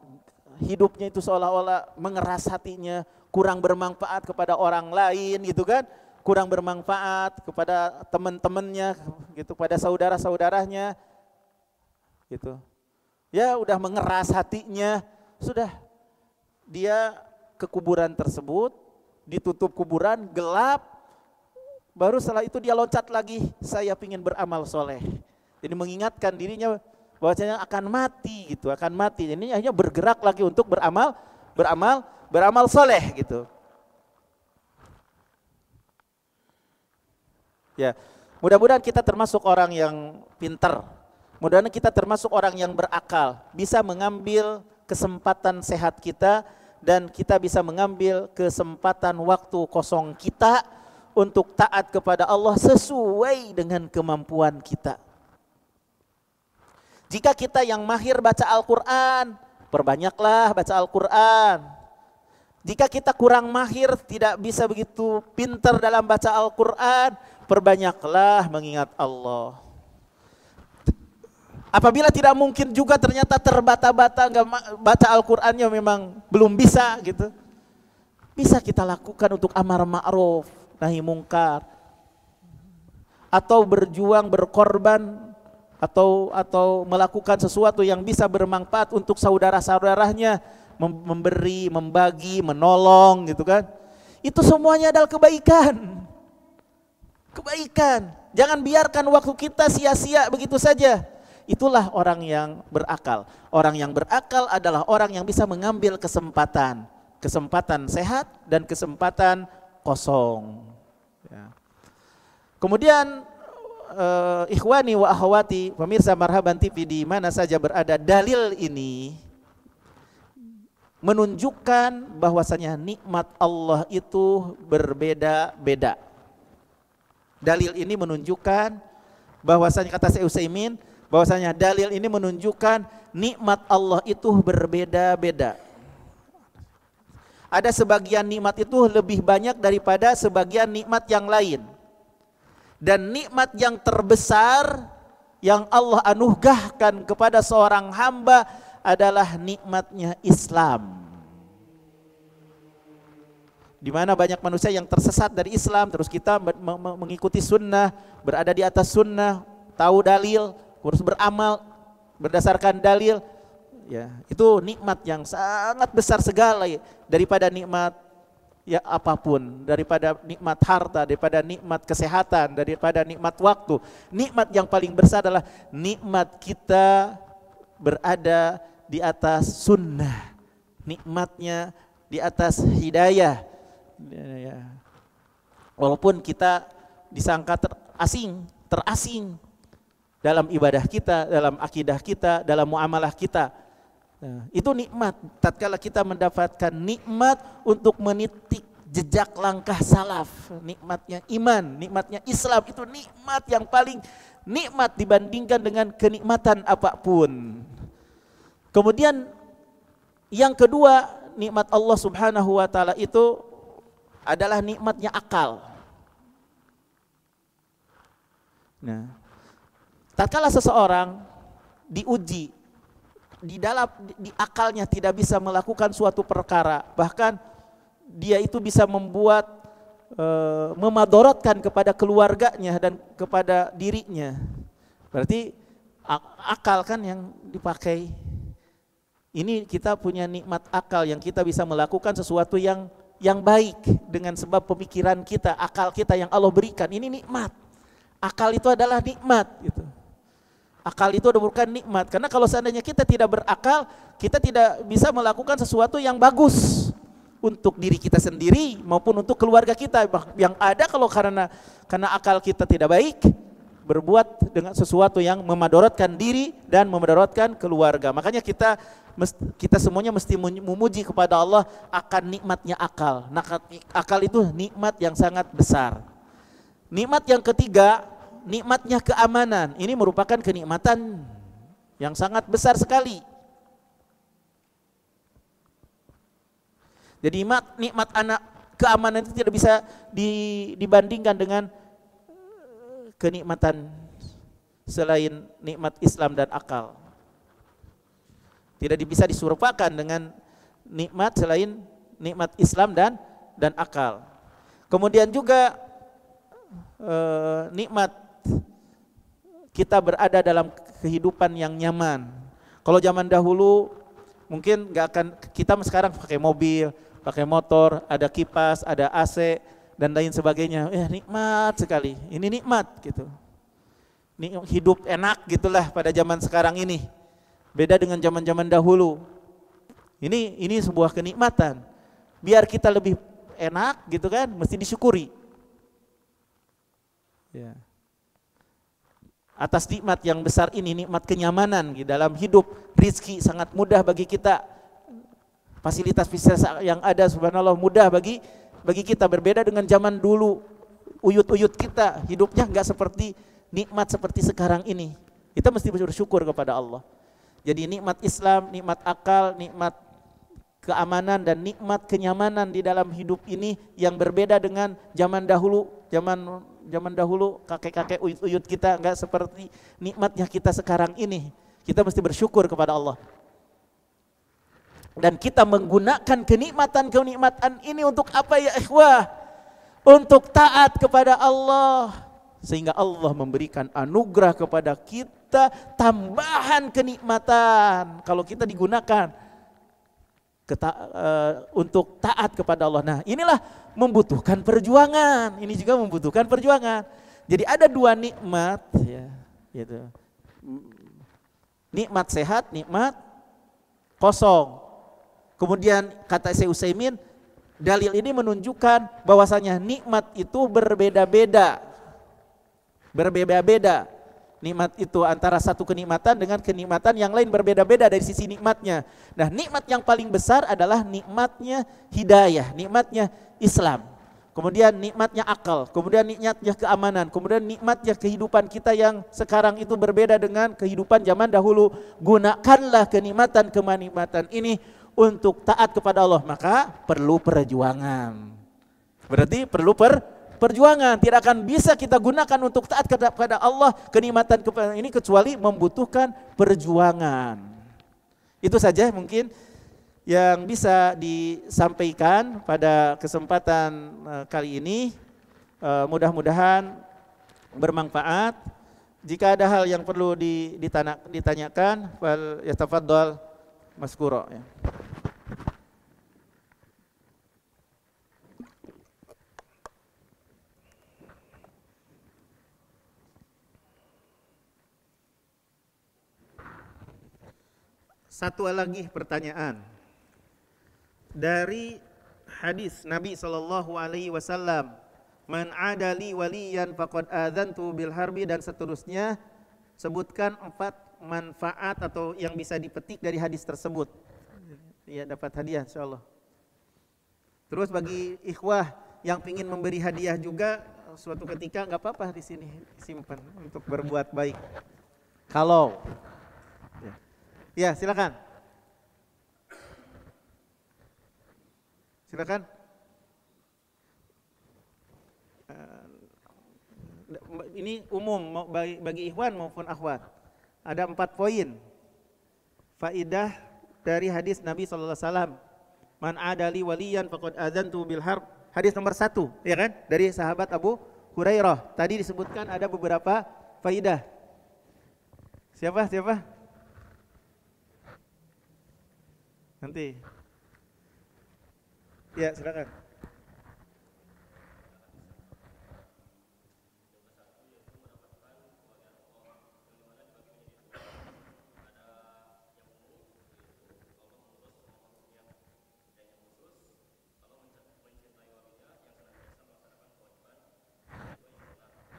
hidupnya itu seolah-olah mengeras hatinya, kurang bermanfaat kepada orang lain gitu kan, kurang bermanfaat kepada teman-temannya gitu, pada saudara-saudaranya gitu. Ya udah mengeras hatinya, sudah dia ke kuburan tersebut, ditutup kuburan, gelap, baru setelah itu dia loncat lagi, saya ingin beramal soleh. Jadi mengingatkan dirinya bahwasanya akan mati gitu, akan mati. Ini hanya bergerak lagi untuk beramal soleh gitu. Ya, mudah-mudahan kita termasuk orang yang pintar. Mudah-mudahan kita termasuk orang yang berakal, bisa mengambil kesempatan sehat kita dan kita bisa mengambil kesempatan waktu kosong kita untuk taat kepada Allah sesuai dengan kemampuan kita. Jika kita yang mahir baca Al-Quran, perbanyaklah baca Al-Quran. Jika kita kurang mahir, tidak bisa begitu pintar dalam baca Al-Quran, perbanyaklah mengingat Allah. Apabila tidak mungkin juga ternyata terbata-bata enggak baca Al-Qur'annya memang belum bisa gitu. Bisa kita lakukan untuk amar ma'ruf, nahi mungkar. Atau berjuang, berkorban atau melakukan sesuatu yang bisa bermanfaat untuk saudara-saudaranya, memberi, membagi, menolong gitu kan. Itu semuanya adalah kebaikan. Kebaikan. Jangan biarkan waktu kita sia-sia begitu saja. itulah orang yang berakal. Orang yang berakal adalah orang yang bisa mengambil kesempatan. Kesempatan sehat dan kesempatan kosong. Ya. Kemudian ikhwani wa akhwati, pemirsa Marhaban TV di mana saja berada, dalil ini menunjukkan bahwasanya nikmat Allah itu berbeda-beda. Dalil ini menunjukkan bahwasanya, kata Syekh Utsaimin, bahwasanya dalil ini menunjukkan nikmat Allah itu berbeda-beda. Ada sebagian nikmat itu lebih banyak daripada sebagian nikmat yang lain. Dan nikmat yang terbesar yang Allah anugerahkan kepada seorang hamba adalah nikmatnya Islam. Di mana banyak manusia yang tersesat dari Islam, terus kita mengikuti sunnah, berada di atas sunnah, tahu dalil, harus beramal berdasarkan dalil. Ya, itu nikmat yang sangat besar segala daripada nikmat ya apapun, daripada nikmat harta, daripada nikmat kesehatan, daripada nikmat waktu. Nikmat yang paling besar adalah nikmat kita berada di atas sunnah, nikmatnya di atas hidayah. Walaupun kita disangka terasing dalam ibadah kita, dalam akidah kita, dalam muamalah kita, itu nikmat. Tatkala kita mendapatkan nikmat untuk menitik jejak langkah salaf, nikmatnya iman, nikmatnya Islam, itu nikmat yang paling nikmat dibandingkan dengan kenikmatan apapun. Kemudian yang kedua, nikmat Allah Subhanahu wa taala itu adalah nikmatnya akal. Nah, tatkala seseorang diuji di akalnya tidak bisa melakukan suatu perkara, bahkan dia itu bisa membuat memadorotkan kepada keluarganya dan kepada dirinya. Berarti akal kan yang dipakai. Ini kita punya nikmat akal yang kita bisa melakukan sesuatu yang baik dengan sebab pemikiran kita, akal kita yang Allah berikan. Ini nikmat. Akal itu adalah nikmat gitu. Akal itu bukan nikmat, karena kalau seandainya kita tidak berakal, kita tidak bisa melakukan sesuatu yang bagus untuk diri kita sendiri maupun untuk keluarga kita. Yang ada kalau karena akal kita tidak baik, berbuat dengan sesuatu yang memadorotkan diri dan memadorotkan keluarga. Makanya kita semuanya mesti memuji kepada Allah akan nikmatnya akal. Akal itu nikmat yang sangat besar. Nikmat yang ketiga, nikmatnya keamanan. Ini merupakan kenikmatan yang sangat besar sekali. Jadi nikmat keamanan itu tidak bisa dibandingkan dengan kenikmatan selain nikmat Islam dan akal. Tidak bisa diserupakan dengan nikmat selain nikmat Islam dan akal. Kemudian juga nikmat kita berada dalam kehidupan yang nyaman. Kalau zaman dahulu mungkin kita sekarang pakai mobil, pakai motor, ada kipas, ada AC dan lain sebagainya. Nikmat sekali. Ini nikmat gitu. Hidup enak gitulah pada zaman sekarang ini. Beda dengan zaman-zaman dahulu. Ini sebuah kenikmatan. Biar kita lebih enak gitu kan, mesti disyukuri. Ya. Atas nikmat yang besar ini, nikmat kenyamanan di dalam hidup, rizki sangat mudah bagi kita. Fasilitas yang ada subhanallah mudah bagi kita, berbeda dengan zaman dulu. Uyut-uyut kita hidupnya enggak seperti nikmat seperti sekarang ini. Kita mesti bersyukur kepada Allah. Jadi nikmat Islam, nikmat akal, nikmat keamanan dan nikmat kenyamanan di dalam hidup ini yang berbeda dengan zaman dahulu. Zaman dahulu kakek-kakek uyut-uyut kita enggak seperti nikmatnya kita sekarang ini. Kita mesti bersyukur kepada Allah. Dan kita menggunakan kenikmatan ini untuk apa ya ikhwah? Untuk taat kepada Allah. Sehingga Allah memberikan anugerah kepada kita tambahan kenikmatan. Kalau kita digunakan untuk taat kepada Allah. Nah inilah membutuhkan perjuangan. Ini juga membutuhkan perjuangan. Jadi ada dua nikmat ya, gitu. Nikmat sehat, nikmat kosong. Kemudian kata Syekh Utsaimin, dalil ini menunjukkan bahwasanya nikmat itu berbeda-beda. Berbeda-beda. Nikmat itu antara satu kenikmatan dengan kenikmatan yang lain berbeda-beda dari sisi nikmatnya. Nah, nikmat yang paling besar adalah nikmatnya hidayah, nikmatnya Islam. Kemudian nikmatnya akal, kemudian nikmatnya keamanan, kemudian nikmatnya kehidupan kita yang sekarang itu berbeda dengan kehidupan zaman dahulu. Gunakanlah kenikmatan ini untuk taat kepada Allah, maka perlu perjuangan. Berarti perlu perjuangan, tidak akan bisa kita gunakan untuk taat kepada Allah kenikmatan ini kecuali membutuhkan perjuangan. Itu saja mungkin yang bisa disampaikan pada kesempatan kali ini. Mudah-mudahan bermanfaat. Jika ada hal yang perlu ditanyakan, fal yatafaddal maskura ya. Satu lagi pertanyaan dari hadis Nabi SAW, man adali waliyan faqad adzantu bil harbi, dan seterusnya. Sebutkan 4 manfaat atau yang bisa dipetik dari hadis tersebut. Ya, dapat hadiah insyaallah. Terus bagi ikhwah yang ingin memberi hadiah juga suatu ketika, enggak apa-apa, di sini simpan untuk berbuat baik. Kalau ya, silakan. Silakan. Ini umum bagi ikhwan maupun akhwat. Ada 4 poin faidah dari hadis Nabi sallallahu alaihi wasallam. Man adali waliyan faqad adzantu bil harb. Hadis nomor 1, ya kan? Dari sahabat Abu Hurairah. Tadi disebutkan ada beberapa faidah. Siapa? Nanti. Ya, silakan.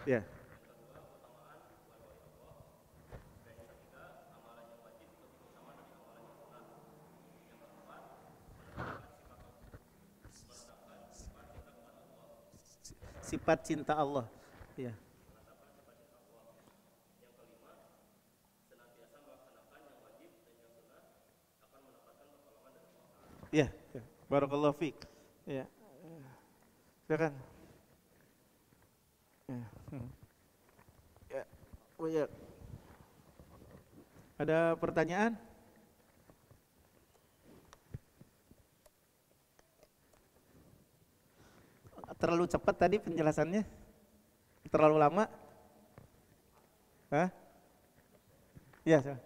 Ya. Sifat cinta Allah. Ya. Ya, barakallahu fiik. Ya. Silakan. Ya. Ya. Oh ya. Ada pertanyaan? Terlalu cepat tadi penjelasannya? Terlalu lama? Hah? Ya, silakan.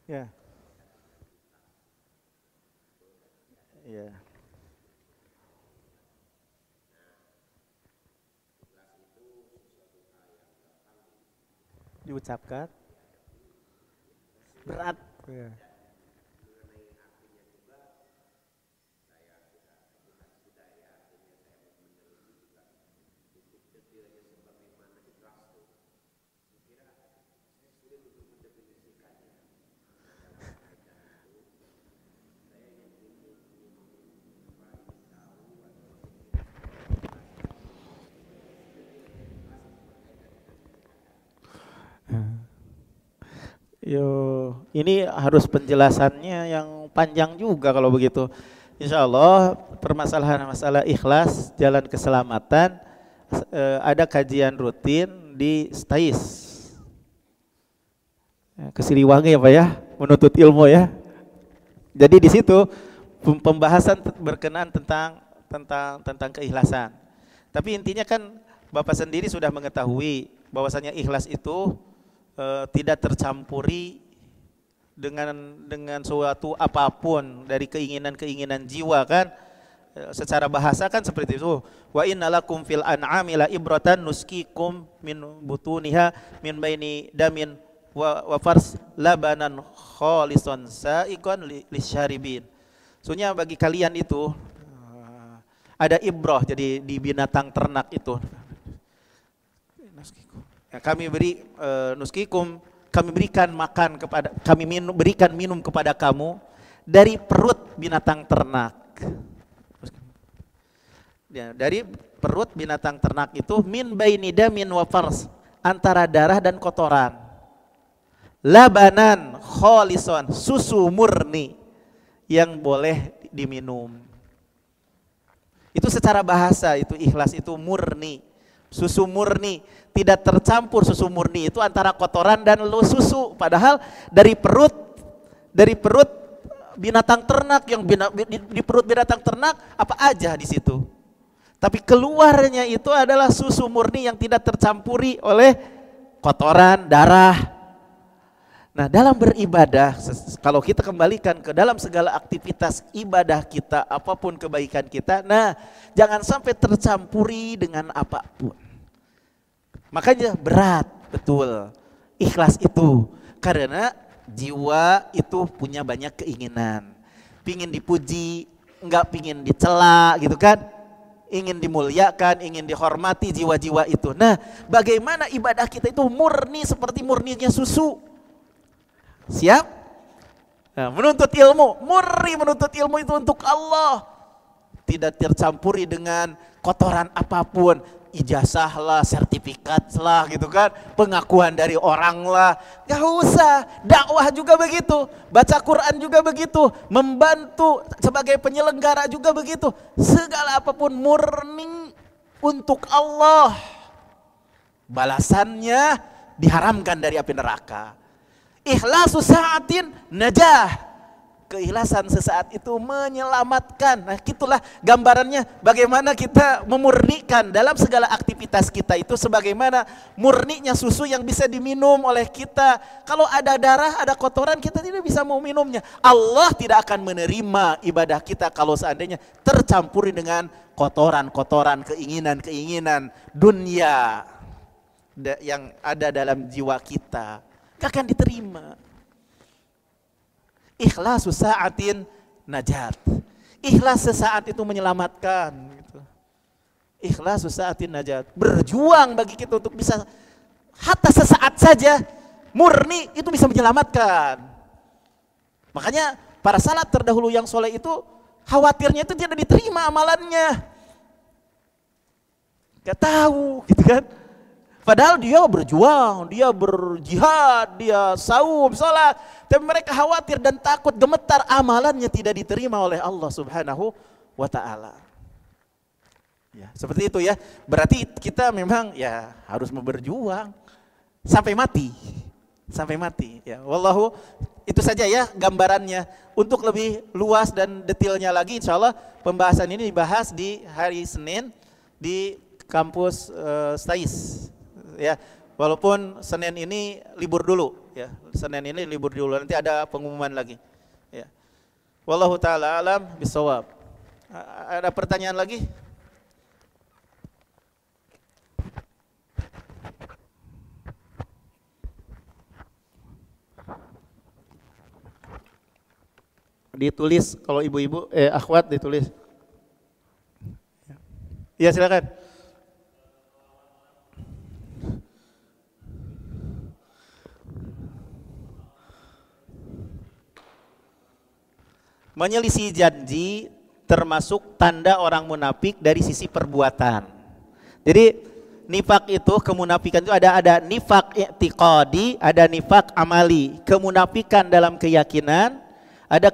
Ya. Ya. Diucapkan berat. Ya. Yo, ini harus penjelasannya yang panjang juga kalau begitu. Insya Allah permasalahan masalah ikhlas, jalan keselamatan, ada kajian rutin di STAIS. Ke Siliwangi ya Pak ya, menuntut ilmu ya. Jadi di situ pembahasan berkenaan tentang keikhlasan. Tapi intinya kan Bapak sendiri sudah mengetahui bahwasanya ikhlas itu tidak tercampuri dengan suatu apapun dari keinginan jiwa kan. secara bahasa kan seperti itu. Wa innalakum fil an'ami la ibratan nuskikum min butuniha min baini damin wa fars labanan khalisan sa'iqan lisyaribin. Soalnya bagi kalian itu ada ibrah, jadi di binatang ternak itu. Ya, kami beri nuskikum, kami berikan makan kepada, berikan minum kepada kamu dari perut binatang ternak. Ya, dari perut binatang ternak itu min baini damin wa fars, antara darah dan kotoran. Labanan kholison, susu murni yang boleh diminum. Itu secara bahasa, itu ikhlas, itu murni. Susu murni, tidak tercampur susu murni itu antara kotoran dan susu. Padahal dari perut binatang ternak, yang di perut binatang ternak apa aja di situ. Tapi keluarnya itu adalah susu murni yang tidak tercampuri oleh kotoran, darah. Nah, dalam beribadah, kalau kita kembalikan ke dalam segala aktivitas ibadah kita, apapun kebaikan kita, nah jangan sampai tercampuri dengan apapun. Makanya berat, betul, ikhlas itu. Karena jiwa itu punya banyak keinginan. Pingin dipuji, enggak pingin dicela gitu kan. Ingin dimuliakan, ingin dihormati jiwa-jiwa itu. Nah, bagaimana ibadah kita itu murni seperti murninya susu. Siap? Nah, menuntut ilmu, murni menuntut ilmu itu untuk Allah. Tidak tercampuri dengan kotoran apapun, ijazah lah, sertifikat lah gitu kan, pengakuan dari orang lah. Gak usah, dakwah juga begitu, baca Quran juga begitu, membantu sebagai penyelenggara juga begitu. Segala apapun murni untuk Allah. Balasannya diharamkan dari api neraka. Ikhlasu sa'atin najah. Keikhlasan sesaat itu menyelamatkan. Nah, itulah gambarannya bagaimana kita memurnikan dalam segala aktivitas kita itu sebagaimana murninya susu yang bisa diminum oleh kita. Kalau ada darah, ada kotoran, kita tidak bisa mau minumnya. Allah tidak akan menerima ibadah kita kalau seandainya tercampuri dengan kotoran-kotoran, keinginan-keinginan dunia yang ada dalam jiwa kita. Gak akan diterima. Ikhlasu sa'atin najat. Ikhlas sesaat itu menyelamatkan. Gitu. Ikhlasu sa'atin najat. Berjuang bagi kita untuk bisa hatta sesaat saja murni itu bisa menyelamatkan. Makanya para salaf terdahulu yang soleh itu khawatirnya itu tidak diterima amalannya. Gak tahu gitu kan. Padahal dia berjuang, dia berjihad, dia saum, salat. Tapi mereka khawatir dan takut gemetar amalannya tidak diterima oleh Allah Subhanahu wa ta'ala. Ya, seperti itu ya. Berarti kita memang ya harus berjuang sampai mati. Sampai mati. Ya, wallahu, itu saja ya gambarannya. Untuk lebih luas dan detailnya lagi insyaallah pembahasan ini dibahas di hari Senin di kampus STAIS. Ya, walaupun Senin ini libur dulu ya. Senin ini libur dulu, nanti ada pengumuman lagi. Ya. Wallahu taala alam bisawab. Ada pertanyaan lagi? Ditulis kalau ibu-ibu akhwat ditulis. Ya, silakan. Menyelisih janji termasuk tanda orang munafik dari sisi perbuatan. Jadi nifak itu, kemunafikan itu ada nifak i'tiqadi, ada nifak amali. Kemunafikan dalam keyakinan, ada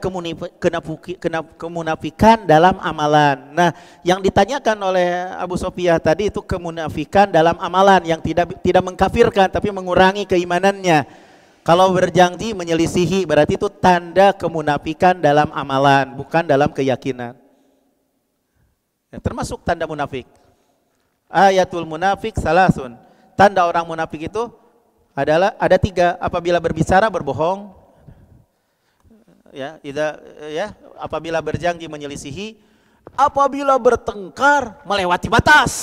kemunafikan dalam amalan. Nah, yang ditanyakan oleh Abu Sofiyah tadi itu kemunafikan dalam amalan yang tidak mengkafirkan tapi mengurangi keimanannya. Kalau berjanji menyelisihi berarti itu tanda kemunafikan dalam amalan, bukan dalam keyakinan. Ya, termasuk tanda munafik. Ayatul munafik salasun. Tanda orang munafik itu adalah ada 3. Apabila berbicara berbohong. Ya, apabila berjanji menyelisihi, apabila bertengkar melewati batas.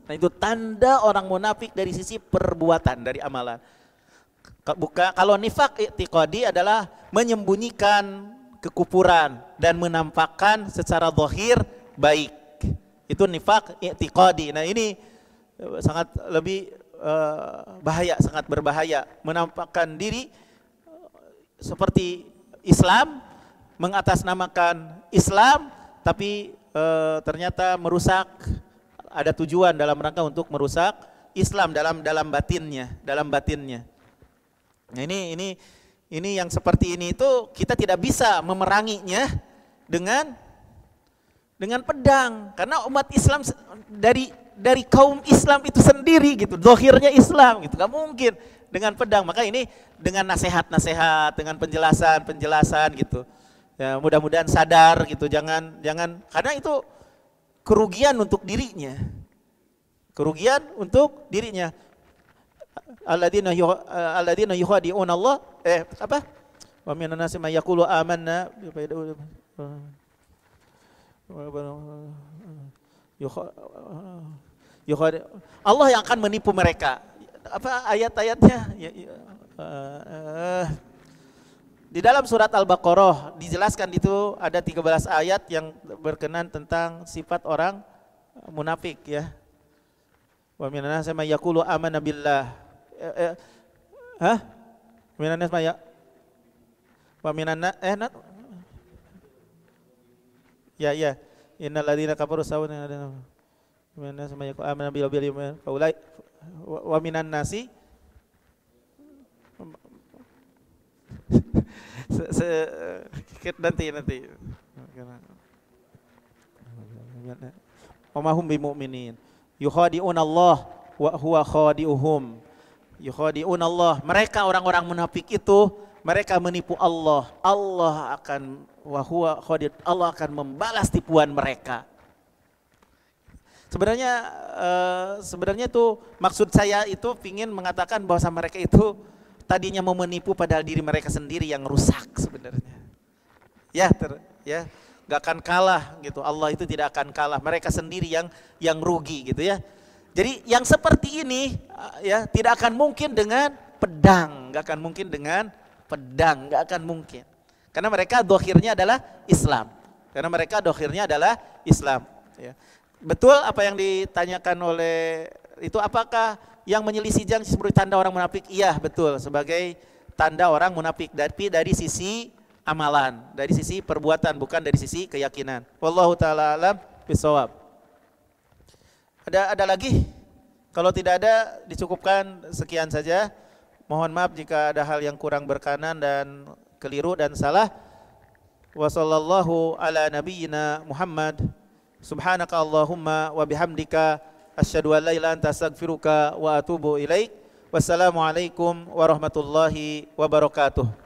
Nah itu tanda orang munafik dari sisi perbuatan, dari amalan. Kalau nifak i'tiqadi adalah menyembunyikan kekufuran dan menampakkan secara zahir baik. Itu nifak i'tiqadi. Nah ini sangat lebih bahaya, sangat berbahaya. Menampakkan diri seperti Islam, mengatasnamakan Islam, tapi ternyata merusak, ada tujuan dalam rangka untuk merusak Islam dalam batinnya, Nah ini yang seperti ini itu kita tidak bisa memeranginya dengan pedang, karena umat Islam dari kaum Islam itu sendiri gitu, zahirnya Islam gitu, gak mungkin dengan pedang. Maka ini dengan nasihat-nasihat, dengan penjelasan gitu. Ya, mudah-mudahan sadar gitu, jangan karena itu kerugian untuk dirinya. Alladzina yukhadi'una Allah wa minan nasi may yaqulu amanna Allah yang akan menipu mereka. Apa ayat-ayatnya? Di dalam surat Al-Baqarah dijelaskan, itu ada 13 ayat yang berkenan tentang sifat orang munafik ya. Wa minan nasi may yaqulu amanna billah. Minan nasi may wa minan ya. Innal ladzina kafaru sawa'un minan nasi may yaqulu amanna billahi wa minan nasi nanti wa ma hum bimu'minin yukhadi'un Allah wa huwa khadi'uhum. Yukhadi'un Allah, mereka orang-orang munafik itu mereka menipu Allah. Allah akan Allah akan membalas tipuan mereka. Sebenarnya itu maksud saya itu ingin mengatakan bahwa mereka itu tadinya mau menipu, padahal diri mereka sendiri yang rusak sebenarnya. Gak akan kalah gitu. Allah itu tidak akan kalah. Mereka sendiri yang rugi gitu ya. Jadi yang seperti ini ya tidak akan mungkin dengan pedang, gak akan mungkin dengan pedang, gak akan mungkin. Karena mereka dohirnya adalah Islam. Ya. Betul apa yang ditanyakan oleh itu, apakah yang menyelisih janji sebagai tanda orang munafik? Iya betul, sebagai tanda orang munafik, tapi dari sisi amalan, dari sisi perbuatan, bukan dari sisi keyakinan. Wallahu ta'ala alam bisawab. Ada lagi? Kalau tidak ada, dicukupkan sekian saja. Mohon maaf jika ada hal yang kurang berkenan dan keliru dan salah. Wa sallallahu ala nabiyyina Muhammad. Subhanaka Allahumma wa bihamdika asyhadu an la ilaha illa anta astaghfiruka wa atubu ilaik. Wassalamualaikum warahmatullahi wabarakatuh.